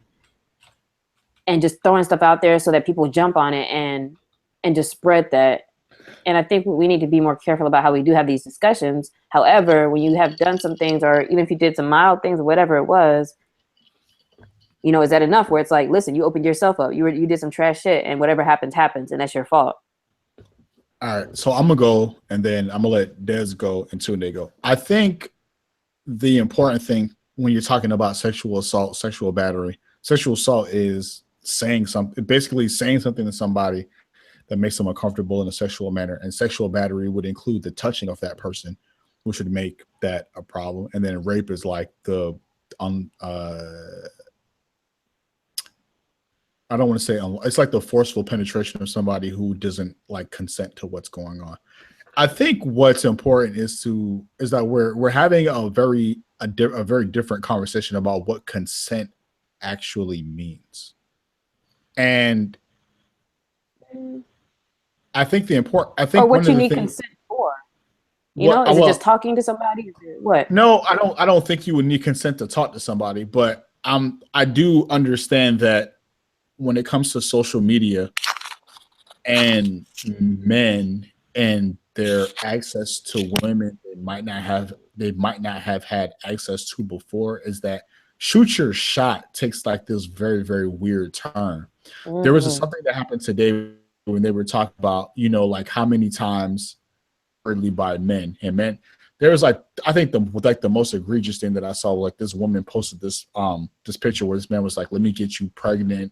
[SPEAKER 1] just throwing stuff out there so that people jump on it and just spread that. And I think we need to be more careful about how we do have these discussions. However, when you have done some things, or even if you did some mild things or whatever it was, is that enough where it's like, listen, you opened yourself up. You did some trash shit, and whatever happens, and that's your fault. All right. So I'm going to go, and then I'm going to let Des go and Tunde go. I think the important thing when you're talking about sexual assault, sexual battery, sexual assault is basically saying something to somebody that makes them uncomfortable in a sexual manner. And sexual battery would include the touching of that person, which would make that a problem. And then rape is like I don't want to say it's like the forceful penetration of somebody who doesn't like consent to what's going on. I think what's important is that we're having a very different conversation about what consent actually means. And I think or
[SPEAKER 3] what you need consent for. Is it just talking to somebody? What?
[SPEAKER 1] No, I don't think you would need consent to talk to somebody, but I do understand that when it comes to social media and men and their access to women they might not have had access to before, is that shoot your shot takes like this very, very weird turn. Mm-hmm. There was something that happened today when they were talking about, like how many times by men, there was like, I think the most egregious thing that I saw, like this woman posted this picture where this man was like, let me get you pregnant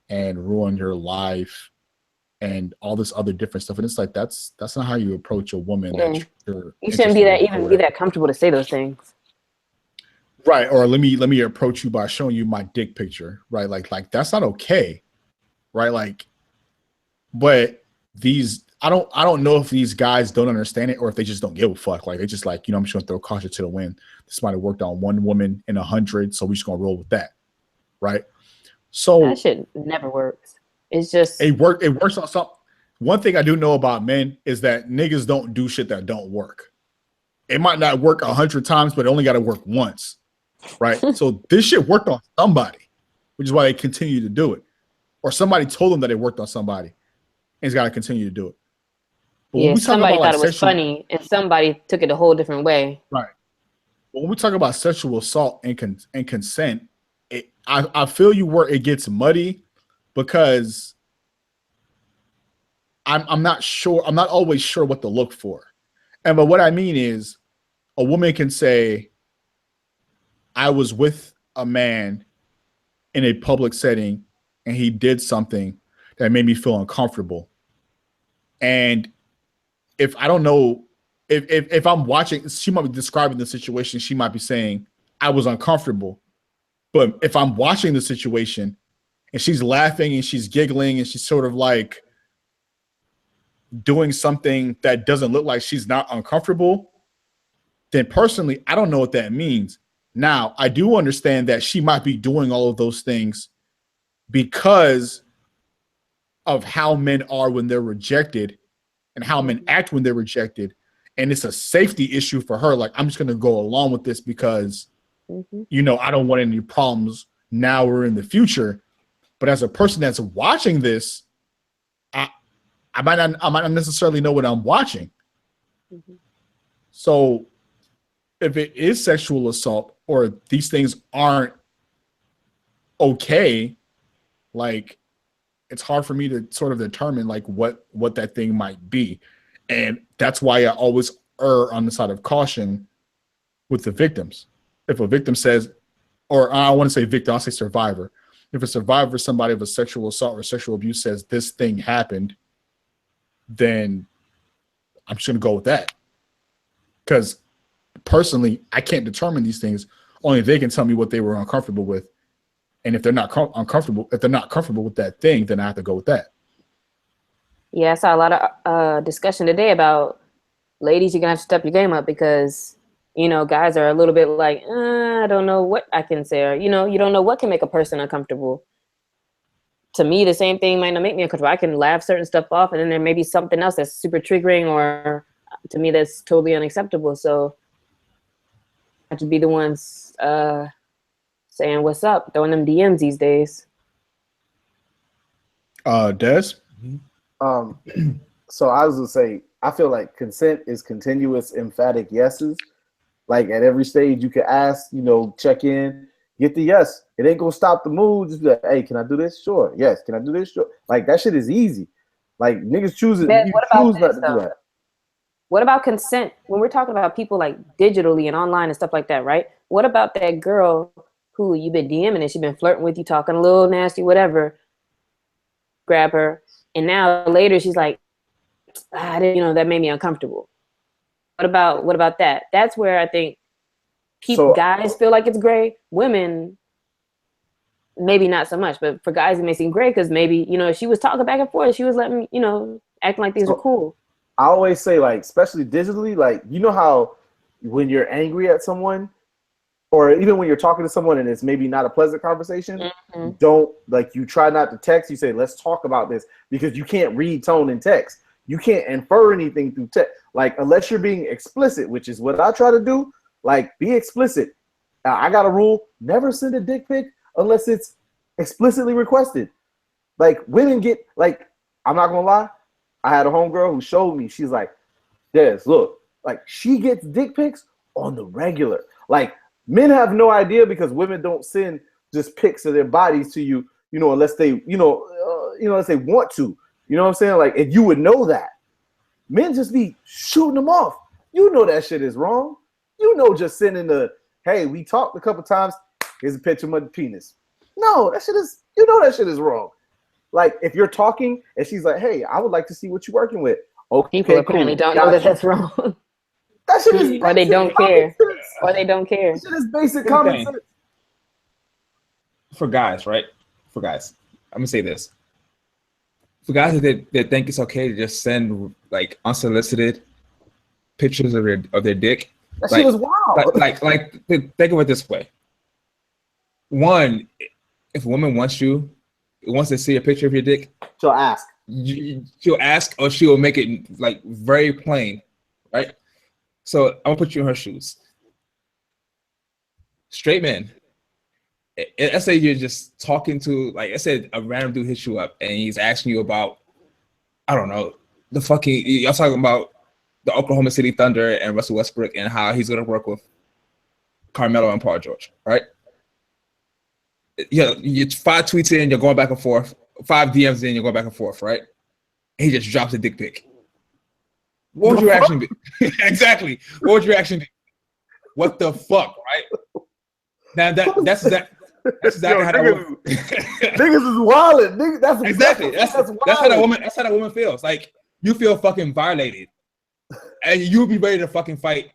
[SPEAKER 1] and ruin your life and all this other different stuff. And it's like, that's not how you approach a woman.
[SPEAKER 3] Yeah. You shouldn't be that comfortable to say those things.
[SPEAKER 1] Right. Or let me approach you by showing you my dick picture. Right. Like that's not okay. Right. Like, but I don't know if these guys don't understand it or if they just don't give a fuck. Like they just like, I'm just gonna throw caution to the wind. This might have worked on one woman in 100, so we're just gonna roll with that. Right. So
[SPEAKER 3] that shit never works. It's just
[SPEAKER 1] it works on some. One thing I do know about men is that niggas don't do shit that don't work. It might not work 100 times, but it only got to work once, right? So this shit worked on somebody, which is why they continue to do it. Or somebody told them that it worked on somebody, and he's got to continue to do it.
[SPEAKER 3] But somebody thought it was funny, and somebody took it a whole different way.
[SPEAKER 1] Right. But when we talk about sexual assault and consent, I feel you where it gets muddy, because I'm not sure. I'm not always sure what to look for. But what I mean is, a woman can say, I was with a man in a public setting and he did something that made me feel uncomfortable. And if I don't know, if I'm watching, she might be describing the situation. She might be saying, I was uncomfortable. But if I'm watching the situation and she's laughing and she's giggling and she's sort of like doing something that doesn't look like she's not uncomfortable, then personally, I don't know what that means. Now, I do understand that she might be doing all of those things because of how men are when they're rejected and how men act when they're rejected. And it's a safety issue for her. Like, I'm just going to go along with this because, you know, I don't want any problems now or in the future. But as a person that's watching this, I might not necessarily know what I'm watching. So if it is sexual assault or these things aren't okay, like, it's hard for me to sort of determine like what that thing might be. And that's why I always err on the side of caution with the victims. If a victim says, or I want to say victim, I'll say survivor. If a survivor, somebody of a sexual assault or sexual abuse says this thing happened, then I'm just going to go with that. Because personally, I can't determine these things. Only they can tell me what they were uncomfortable with. And if they're not comfortable with that thing, then I have to go with that.
[SPEAKER 3] Yeah, I saw a lot of discussion today about ladies, you're going to have to step your game up because, you know, guys are a little bit like, I don't know what I can say. Or, you know, you don't know what can make a person uncomfortable. To me, the same thing might not make me uncomfortable. I can laugh certain stuff off, and then there may be something else that's super triggering or to me that's totally unacceptable. So I have to be the ones saying what's up, throwing them DMs these days.
[SPEAKER 1] Des?
[SPEAKER 4] So I was gonna say, I feel like consent is continuous, emphatic yeses. Like at every stage you can ask, you know, check in, get the yes. It ain't gonna stop the mood. Just be like, hey, can I do this? Sure. Yes. Can I do this? Sure. Like that shit is easy. Like niggas choosing, you choose not to do that.
[SPEAKER 3] What about consent? When we're talking about people like digitally and online and stuff like that, right? What about that girl who you've been DMing and she's been flirting with you, talking a little nasty, whatever, grab her, and now later she's like, you know, that made me uncomfortable. What about that? That's where I think guys feel like it's gray. Women, maybe not so much, but for guys it may seem gray because maybe, you know, she was talking back and forth, she was letting, you know, acting like these are cool.
[SPEAKER 4] I always say, like, especially digitally, like, you know how when you're angry at someone, or even when you're talking to someone and it's maybe not a pleasant conversation, you try not to text. You say, let's talk about this, because you can't read tone in text. You can't infer anything through text. Like, unless you're being explicit, which is what I try to do, like, be explicit. I got a rule, never send a dick pic unless it's explicitly requested. Like, women get, like, I'm not going to lie, I had a homegirl who showed me, she's like, Des, look, like, she gets dick pics on the regular. Like, men have no idea because women don't send just pics of their bodies to you, you know, unless they, unless they want to. You know what I'm saying? Like, and you would know that. Men just be shooting them off. You know that shit is wrong. You know, just sending hey, we talked a couple times, here's a picture of my penis. No, that shit is, that shit is wrong. Like, if you're talking and she's like, hey, I would like to see what you're working with. Okay,
[SPEAKER 3] people apparently don't know that that's wrong.
[SPEAKER 4] That shit is
[SPEAKER 3] or they don't care. Or they don't care.
[SPEAKER 4] That shit is basic common sense.
[SPEAKER 2] For guys, right? For guys, I'm gonna say this. For guys that think it's okay to just send like unsolicited pictures of their dick.
[SPEAKER 4] That shit is wild.
[SPEAKER 2] Like think of it this way. One, if a woman wants to see a picture of your dick,
[SPEAKER 4] she'll ask.
[SPEAKER 2] She'll ask, or she'll make it like very plain, right? So I'm gonna put you in her shoes. Straight men. Let's say you're just talking to, like, I said, a random dude hits you up and he's asking you about, I don't know, y'all talking about the Oklahoma City Thunder and Russell Westbrook and how he's gonna work with Carmelo and Paul George, right? Yeah, you 5 tweets in, you're going back and forth. 5 DMs in, you're going back and forth, right? And he just drops a dick pic. What would your reaction be? Exactly. What would your reaction be? What the fuck, right? Now that's exactly how that woman.
[SPEAKER 4] Niggas is wildin'. That's
[SPEAKER 2] exactly. That's how that woman feels. Like, you feel fucking violated, and you'll be ready to fucking fight.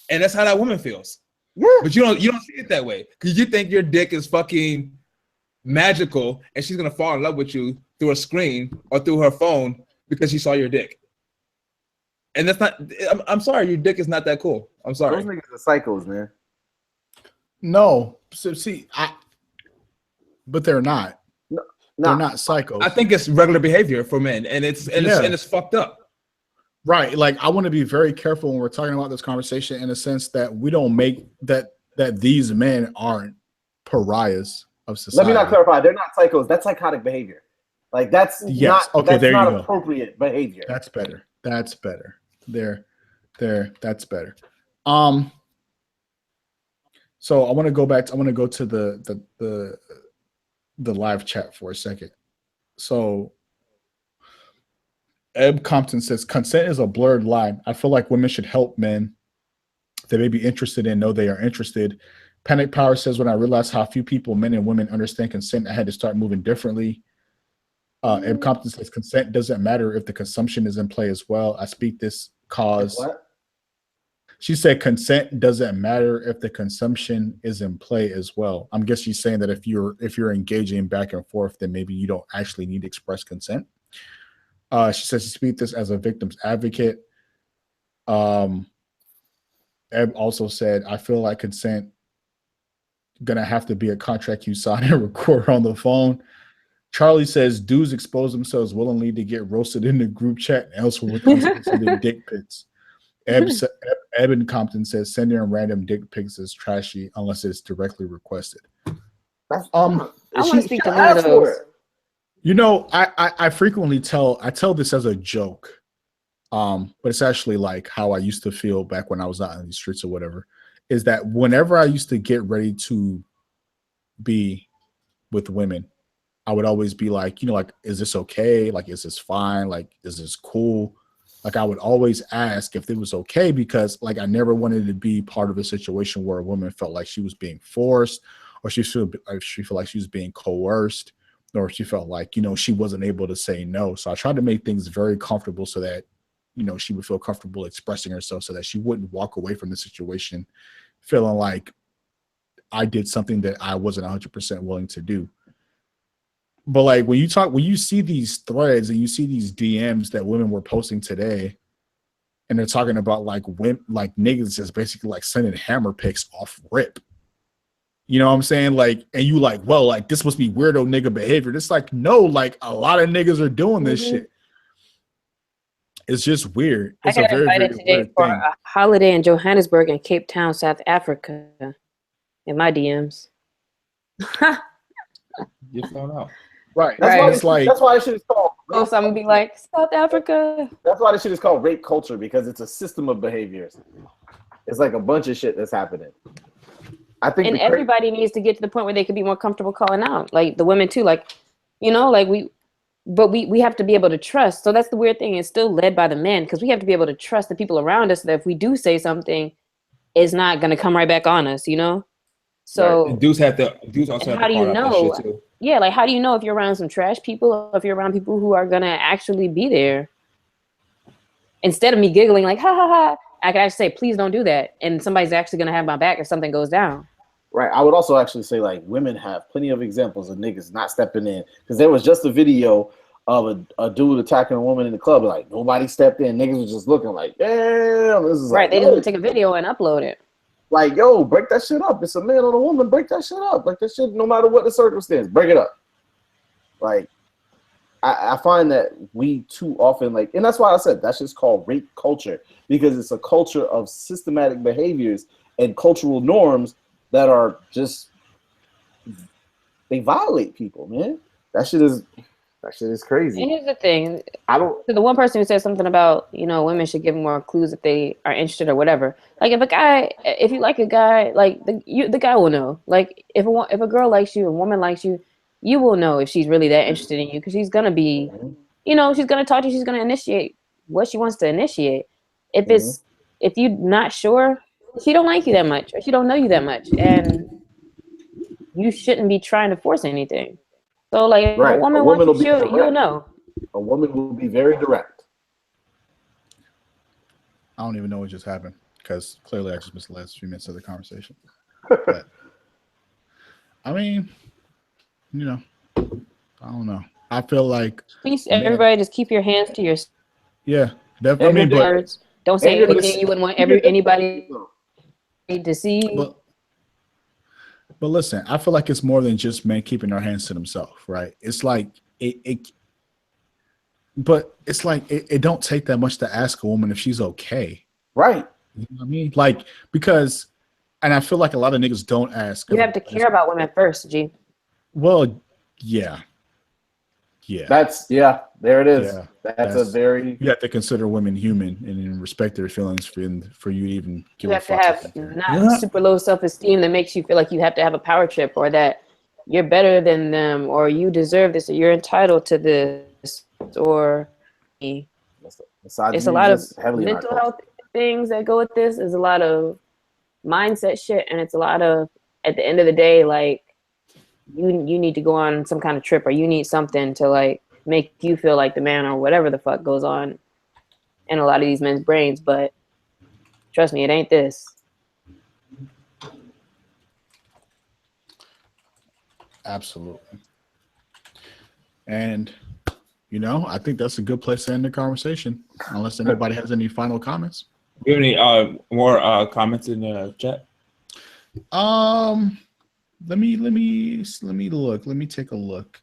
[SPEAKER 2] And that's how that woman feels.
[SPEAKER 4] Yeah.
[SPEAKER 2] But you don't see it that way, because you think your dick is fucking magical, and she's gonna fall in love with you through a screen or through her phone because she saw your dick. And that's not. I'm sorry, your dick is not that cool. I'm sorry.
[SPEAKER 4] Those niggas are psychos, man.
[SPEAKER 1] No, so see, but they're not.
[SPEAKER 4] No,
[SPEAKER 1] They're not psychos.
[SPEAKER 2] I think it's regular behavior for men, and it's fucked up.
[SPEAKER 1] Right. Like, I want to be very careful when we're talking about this conversation in a sense that we don't make that these men aren't pariahs of society.
[SPEAKER 4] Let me not clarify. They're not psychos. That's psychotic behavior. Like, that's
[SPEAKER 1] yes.
[SPEAKER 4] not,
[SPEAKER 1] okay,
[SPEAKER 4] that's
[SPEAKER 1] there
[SPEAKER 4] not
[SPEAKER 1] you go.
[SPEAKER 4] appropriate behavior.
[SPEAKER 1] That's better. That's better. There. That's better. So I want to go back. I want to go to the live chat for a second. So Eb Compton says consent is a blurred line. I feel like women should help men they may be interested in know they are interested. Panic Power says when I realized how few people, men and women, understand consent, I had to start moving differently. Eb Compton says consent doesn't matter if the consumption is in play as well. I speak this cause.
[SPEAKER 4] What?
[SPEAKER 1] She said consent doesn't matter if the consumption is in play as well. I'm guessing she's saying that if you're engaging back and forth, then maybe you don't actually need to express consent. She says she speaks this as a victim's advocate. Eb also said, I feel like consent gonna have to be a contract you sign and record on the phone. Charlie says dudes expose themselves willingly to get roasted in the group chat and elsewhere with unsolicited dick pics. Eben Compton says sending random dick pics is trashy unless it's directly requested.
[SPEAKER 3] I want to speak to one of those.
[SPEAKER 1] You know, I frequently tell this as a joke, but it's actually like how I used to feel back when I was out in the streets or whatever. Is that whenever I used to get ready to be with women, I would always be like, you know, like, is this okay? Like, is this fine? Like, is this cool? Like, I would always ask if it was okay because, like, I never wanted to be part of a situation where a woman felt like she was being forced, or she felt like she was being coerced, or she felt like, you know, she wasn't able to say no. So I tried to make things very comfortable so that, you know, she would feel comfortable expressing herself, so that she wouldn't walk away from the situation feeling like I did something that I wasn't 100% willing to do. But like when you see these threads and you see these DMs that women were posting today, and they're talking about like niggas just basically like sending hammer pics off rip. You know what I'm saying? Like, and you like, well, like this must be weirdo nigga behavior. It's like, no, like a lot of niggas are doing this shit. It's just weird. It's
[SPEAKER 3] I got invited today for a holiday in Johannesburg and Cape Town, South Africa. In my DMs.
[SPEAKER 2] You found out.
[SPEAKER 1] Right.
[SPEAKER 4] That's why this shit is called.
[SPEAKER 3] So I'm gonna be like South Africa.
[SPEAKER 4] That's why this shit is called rape culture, because it's a system of behaviors. It's like a bunch of shit that's happening. I think,
[SPEAKER 3] and everybody needs to get to the point where they could be more comfortable calling out, like the women too. Like, you know, like we have to be able to trust. So that's the weird thing. It's still led by the men because we have to be able to trust the people around us that if we do say something, it's not gonna come right back on us. You know. So
[SPEAKER 2] right. Dudes also have to
[SPEAKER 3] how do you know?
[SPEAKER 2] That shit too.
[SPEAKER 3] Yeah, like how do you know if you're around some trash people or if you're around people who are gonna actually be there? Instead of me giggling like ha ha ha, I could actually say, please don't do that, and somebody's actually gonna have my back if something goes down.
[SPEAKER 4] Right. I would also actually say like women have plenty of examples of niggas not stepping in, because there was just a video of a dude attacking a woman in the club, like nobody stepped in. Niggas was just looking like, damn, this is
[SPEAKER 3] right.
[SPEAKER 4] Like,
[SPEAKER 3] they just want to take a video and upload it.
[SPEAKER 4] Like, yo, break that shit up. It's a man or a woman. Break that shit up. Like, that shit, no matter what the circumstance, break it up. Like, I find that we too often, like, and that's why I said that's just called rape culture, because it's a culture of systematic behaviors and cultural norms that are just, they violate people, man. That shit is crazy.
[SPEAKER 3] And here's the thing. So the one person who said something about, you know, women should give more clues if they are interested or whatever. Like if you like a guy, like the guy will know. Like if a girl likes you, a woman likes you, you will know if she's really that interested in you, because she's gonna be, you know, she's gonna talk to you, she's gonna initiate what she wants to initiate. If you're not sure, she don't like you that much, or she don't know you that much, and you shouldn't be trying to force anything. So, like, if a woman wants you, you'll know.
[SPEAKER 4] A woman will be very direct.
[SPEAKER 1] I don't even know what just happened, because clearly I just missed the last few minutes of the conversation. But, I mean, you know, I don't know. I feel like
[SPEAKER 3] please, everybody, just keep your hands to yourself.
[SPEAKER 1] Yeah, definitely.
[SPEAKER 3] But don't say anything you wouldn't want anybody to see.
[SPEAKER 1] But listen, I feel like it's more than just men keeping their hands to themselves, right? It's like but it's like it don't take that much to ask a woman if she's okay.
[SPEAKER 4] Right.
[SPEAKER 1] You know what I mean? Like, because, and I feel like a lot of niggas don't ask.
[SPEAKER 3] You have to care about women first, G.
[SPEAKER 1] Well, yeah. Yeah.
[SPEAKER 4] There it is.
[SPEAKER 1] Yeah.
[SPEAKER 4] That's a very.
[SPEAKER 1] You have to consider women human and respect their feelings for you to even give
[SPEAKER 3] You
[SPEAKER 1] a
[SPEAKER 3] have to
[SPEAKER 1] fuck.
[SPEAKER 3] have not super low self-esteem that makes you feel like you have to have a power trip or that you're better than them or you deserve this or you're entitled to this or it's a lot of mental health things that go with this. There's a lot of mindset shit and it's a lot of, at the end of the day, like you need to go on some kind of trip or you need something to like make you feel like the man or whatever the fuck goes on in a lot of these men's brains. But trust me, it ain't this.
[SPEAKER 1] Absolutely. And I think that's a good place to end the conversation, unless anybody has any final comments.
[SPEAKER 2] Do you have any more comments in the chat?
[SPEAKER 1] Let me look. Let me take a look.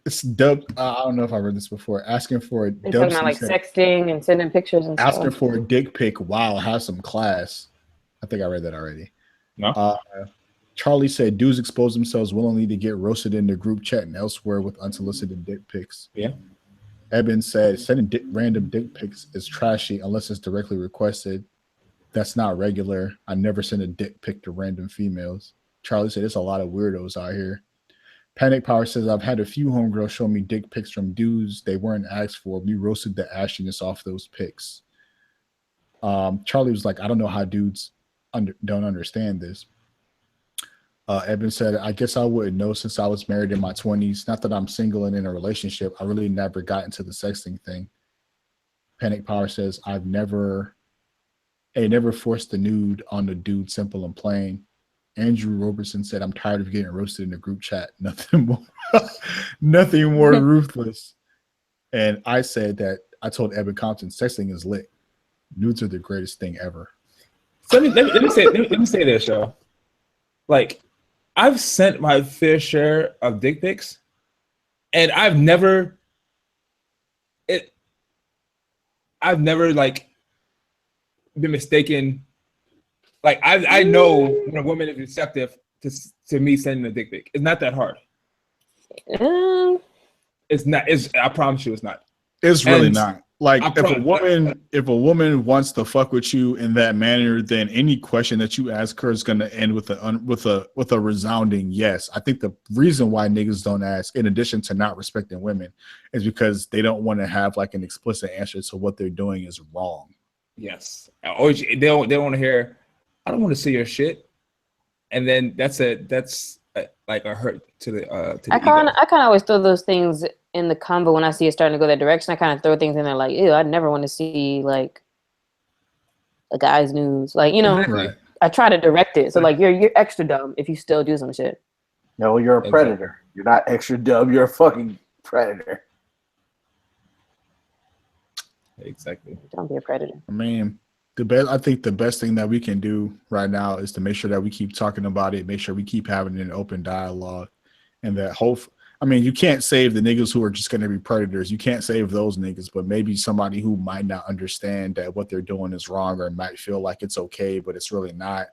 [SPEAKER 1] It's Dub. I don't know if I read this before. Asking for a
[SPEAKER 3] They're talking about like sexting and sending pictures and
[SPEAKER 1] asking
[SPEAKER 3] stuff.
[SPEAKER 1] for a dick pic. Wow, have some class. I think I read that already.
[SPEAKER 2] No.
[SPEAKER 1] Charlie said dudes expose themselves willingly to get roasted in the group chat and elsewhere with unsolicited dick pics.
[SPEAKER 2] Yeah.
[SPEAKER 1] Eben said sending random dick pics is trashy unless it's directly requested. That's not regular. I never send a dick pic to random females. Charlie said there's a lot of weirdos out here. Panic Power says I've had a few homegirls show me dick pics from dudes they weren't asked for. We roasted the ashiness off those pics. Charlie was like, I don't know how dudes don't understand this. Eben said, I guess I wouldn't know since I was married in my 20s. Not that I'm single and in a relationship. I really never got into the sexting thing. Panic Power says, I never forced the nude on the dude, simple and plain. Andrew Robertson said, I'm tired of getting roasted in the group chat. Nothing more ruthless. And I said that I told Eben Compton, sexting is lit. Nudes are the greatest thing ever.
[SPEAKER 2] So let me say this, y'all. Like, I've sent my fair share of dick pics, and I've never like been mistaken. Like I know when a woman is receptive to me sending a dick pic. It's not that hard. It's not. I promise you, it's not.
[SPEAKER 1] It's really not. Like if a woman wants to fuck with you in that manner, then any question that you ask her is going to end with a resounding yes. I think the reason why niggas don't ask, in addition to not respecting women, is because they don't want to have like an explicit answer to what they're doing is wrong.
[SPEAKER 2] Yes, or they don't want to hear, I don't want to see your shit, and then that's like a hurt to the. I
[SPEAKER 3] kind of always throw those things in the combo when I see it starting to go that direction. I kind of throw things in there like, ew, I'd never want to see like a guy's news. Like,
[SPEAKER 1] Right.
[SPEAKER 3] I try to direct it. So like you're extra dumb if you still do some shit.
[SPEAKER 4] No, you're a predator. You're not extra dumb. You're a fucking predator.
[SPEAKER 2] Exactly.
[SPEAKER 3] Don't be a predator.
[SPEAKER 1] I mean, I think the best thing that we can do right now is to make sure that we keep talking about it, make sure we keep having an open dialogue, and that you can't save the niggas who are just going to be predators. You can't save those niggas, but maybe somebody who might not understand that what they're doing is wrong or might feel like it's okay, but it's really not.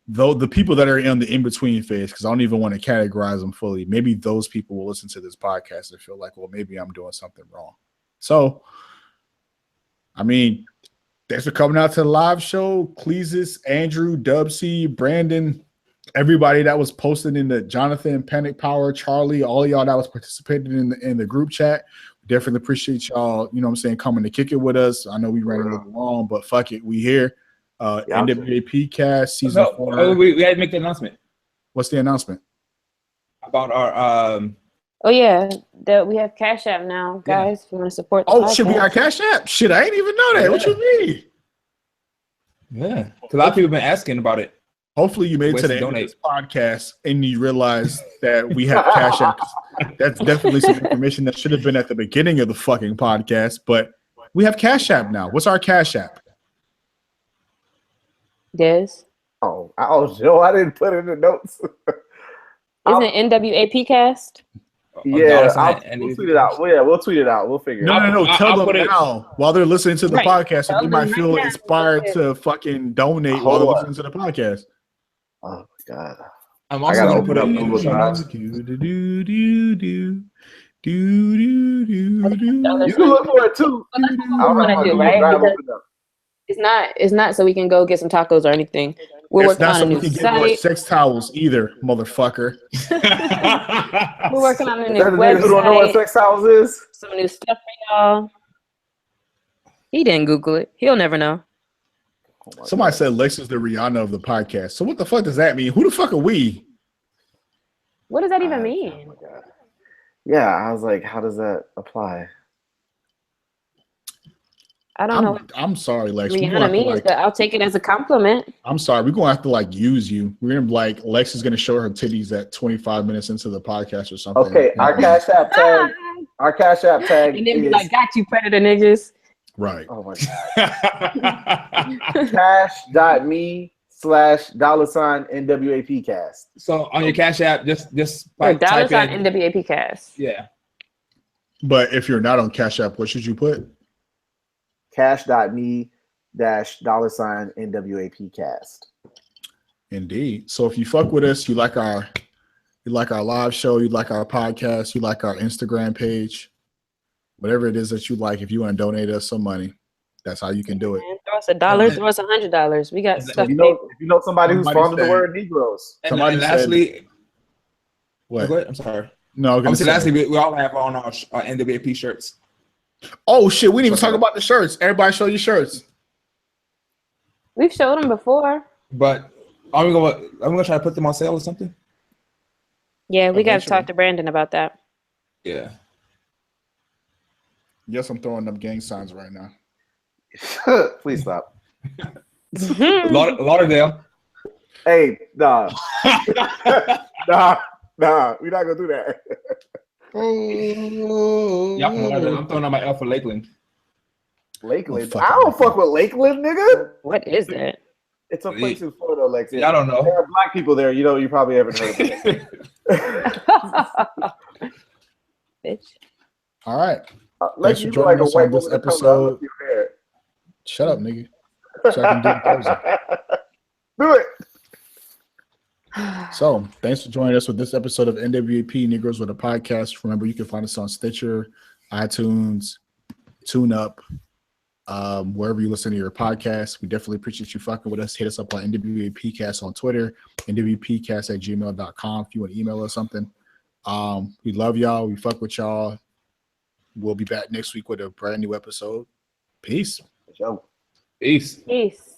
[SPEAKER 1] Though the people that are in the in-between phase, because I don't even want to categorize them fully, maybe those people will listen to this podcast and feel like, well, maybe I'm doing something wrong. So, I mean, thanks for coming out to the live show. Cleesus, Andrew, Dubsy, Brandon, everybody that was posted in the Jonathan, Panic Power, Charlie, all of y'all that was participating in the group chat. Definitely appreciate y'all, coming to kick it with us. I know we ran a little long, but fuck it, we here. NWAP cast season 4.
[SPEAKER 2] We had to make the announcement.
[SPEAKER 1] What's the announcement?
[SPEAKER 2] About our
[SPEAKER 3] Oh yeah, that we have Cash App now, guys. If you want to support the podcast.
[SPEAKER 1] Shit, we got Cash App. Shit, I ain't even know that. Yeah. What you mean?
[SPEAKER 2] Yeah, because a lot of people have been asking about it.
[SPEAKER 1] Hopefully you made it to the end of this podcast and you realize that we have Cash App. That's definitely some information that should have been at the beginning of the fucking podcast, but we have Cash App now. What's our Cash App?
[SPEAKER 3] Des.
[SPEAKER 4] Oh, no, I didn't put it in the notes.
[SPEAKER 3] Isn't it NWAP cast?
[SPEAKER 4] Yeah, we'll tweet it out. Well, yeah, we'll tweet it out. We'll figure it out.
[SPEAKER 1] No. Tell them now while they're listening to the
[SPEAKER 3] Right.
[SPEAKER 1] podcast,
[SPEAKER 3] Tell
[SPEAKER 1] and they
[SPEAKER 3] them
[SPEAKER 1] might
[SPEAKER 3] right
[SPEAKER 1] feel
[SPEAKER 3] now.
[SPEAKER 1] inspired to fucking donate while they're listening to the podcast.
[SPEAKER 4] Oh my god.
[SPEAKER 2] I'm
[SPEAKER 4] I
[SPEAKER 2] also
[SPEAKER 4] gotta
[SPEAKER 2] gonna
[SPEAKER 4] open
[SPEAKER 2] put
[SPEAKER 4] up
[SPEAKER 2] it
[SPEAKER 4] Google Drive. You can look for it too.
[SPEAKER 3] But that's what we
[SPEAKER 4] I'll
[SPEAKER 3] want
[SPEAKER 4] have my
[SPEAKER 3] to do,
[SPEAKER 4] Google
[SPEAKER 3] right?
[SPEAKER 4] Drive
[SPEAKER 3] Because
[SPEAKER 4] open up.
[SPEAKER 3] it's not so we can go get some tacos or anything. We're
[SPEAKER 1] It's
[SPEAKER 3] working
[SPEAKER 1] not
[SPEAKER 3] on
[SPEAKER 1] so
[SPEAKER 3] a
[SPEAKER 1] we
[SPEAKER 3] new
[SPEAKER 1] can get more
[SPEAKER 3] site.
[SPEAKER 1] sex towels either, motherfucker.
[SPEAKER 3] We're working on a new
[SPEAKER 4] Is that the niggas who don't know what
[SPEAKER 3] website.
[SPEAKER 4] sex house is?
[SPEAKER 3] Some new stuff for y'all. He didn't Google it. He'll never know.
[SPEAKER 4] Oh
[SPEAKER 1] Somebody said Lex is the Rihanna of the podcast. So what the fuck does that mean? Who the fuck are we?
[SPEAKER 3] What does that even
[SPEAKER 4] Oh
[SPEAKER 3] mean?
[SPEAKER 4] my god. Yeah, I was like, how does that apply?
[SPEAKER 3] I don't know what
[SPEAKER 1] I'm sorry, Lex. We're gonna
[SPEAKER 3] Rihanna
[SPEAKER 1] have to,
[SPEAKER 3] means,
[SPEAKER 1] like,
[SPEAKER 3] but I'll take it as a compliment.
[SPEAKER 1] I'm sorry. We're gonna have to like use you. We're gonna like Lex is gonna show her titties at 25 minutes into the podcast or something.
[SPEAKER 4] Okay, our Cash App tag. Our Cash App tag
[SPEAKER 3] And then be
[SPEAKER 4] is
[SPEAKER 3] like, got you, predator niggas.
[SPEAKER 1] Right.
[SPEAKER 4] oh my god. Cash.me/$NWAPcast.
[SPEAKER 2] So on your Cash App, just
[SPEAKER 3] Or
[SPEAKER 2] like
[SPEAKER 3] dollar
[SPEAKER 2] type
[SPEAKER 3] sign
[SPEAKER 2] in.
[SPEAKER 3] NWAP cast.
[SPEAKER 2] Yeah.
[SPEAKER 1] But if you're not on Cash App, what should you put?
[SPEAKER 4] Cash.me/$NWAPcast.
[SPEAKER 1] Indeed. So if you fuck with us, you like our live show, you like our podcast, you like our Instagram page, whatever it is that you like, if you want to donate us some money, that's how you can do it.
[SPEAKER 3] Man, throw us $1, throw us $100. We got stuff.
[SPEAKER 4] If you know somebody who's fond of the word Negroes.
[SPEAKER 2] And
[SPEAKER 1] Somebody
[SPEAKER 2] lastly,
[SPEAKER 1] What?
[SPEAKER 2] go ahead. I'm sorry.
[SPEAKER 1] No, I was
[SPEAKER 2] Obviously,
[SPEAKER 1] gonna
[SPEAKER 2] lastly,
[SPEAKER 1] say,
[SPEAKER 2] we all have on our NWAP shirts.
[SPEAKER 1] oh shit, we didn't even talk about the shirts. Everybody show your shirts.
[SPEAKER 3] We've showed them before.
[SPEAKER 2] But are we gonna try to put them on sale or something?
[SPEAKER 3] Yeah, we got to
[SPEAKER 1] Eventually.
[SPEAKER 3] talk to Brandon about that.
[SPEAKER 2] Yeah.
[SPEAKER 1] Yes, I'm throwing up gang signs right now.
[SPEAKER 4] Please stop.
[SPEAKER 2] Lauderdale.
[SPEAKER 4] Hey, nah. Nah, we're not gonna do that.
[SPEAKER 2] Y'all from Lauderdale. I'm throwing out my L for Lakeland.
[SPEAKER 4] Lakeland.
[SPEAKER 1] Oh,
[SPEAKER 4] I don't fuck with Lakeland, nigga.
[SPEAKER 3] What is that?
[SPEAKER 4] It's a place in Florida, Lexi.
[SPEAKER 2] Yeah, I don't know.
[SPEAKER 4] There are black people there. You know, you probably haven't heard of it.
[SPEAKER 3] Bitch.
[SPEAKER 1] All right.
[SPEAKER 4] Lex,
[SPEAKER 1] for
[SPEAKER 4] you look like
[SPEAKER 1] joining
[SPEAKER 4] a
[SPEAKER 1] us
[SPEAKER 4] white
[SPEAKER 1] on this
[SPEAKER 4] woman that comes out
[SPEAKER 1] episode.
[SPEAKER 4] with your hair.
[SPEAKER 1] Shut up, nigga. So I can do the closing.
[SPEAKER 4] Do it.
[SPEAKER 1] So, thanks for joining us with this episode of NWAP Negroes with a Podcast. Remember, you can find us on Stitcher, iTunes, TuneUp, wherever you listen to your podcasts. We definitely appreciate you fucking with us. Hit us up on NWAPcast on Twitter, NWAPcast@gmail.com if you want to email us something. We love y'all. We fuck with y'all. We'll be back next week with a brand new episode. Peace.
[SPEAKER 4] Yo.
[SPEAKER 2] Peace.
[SPEAKER 3] Peace.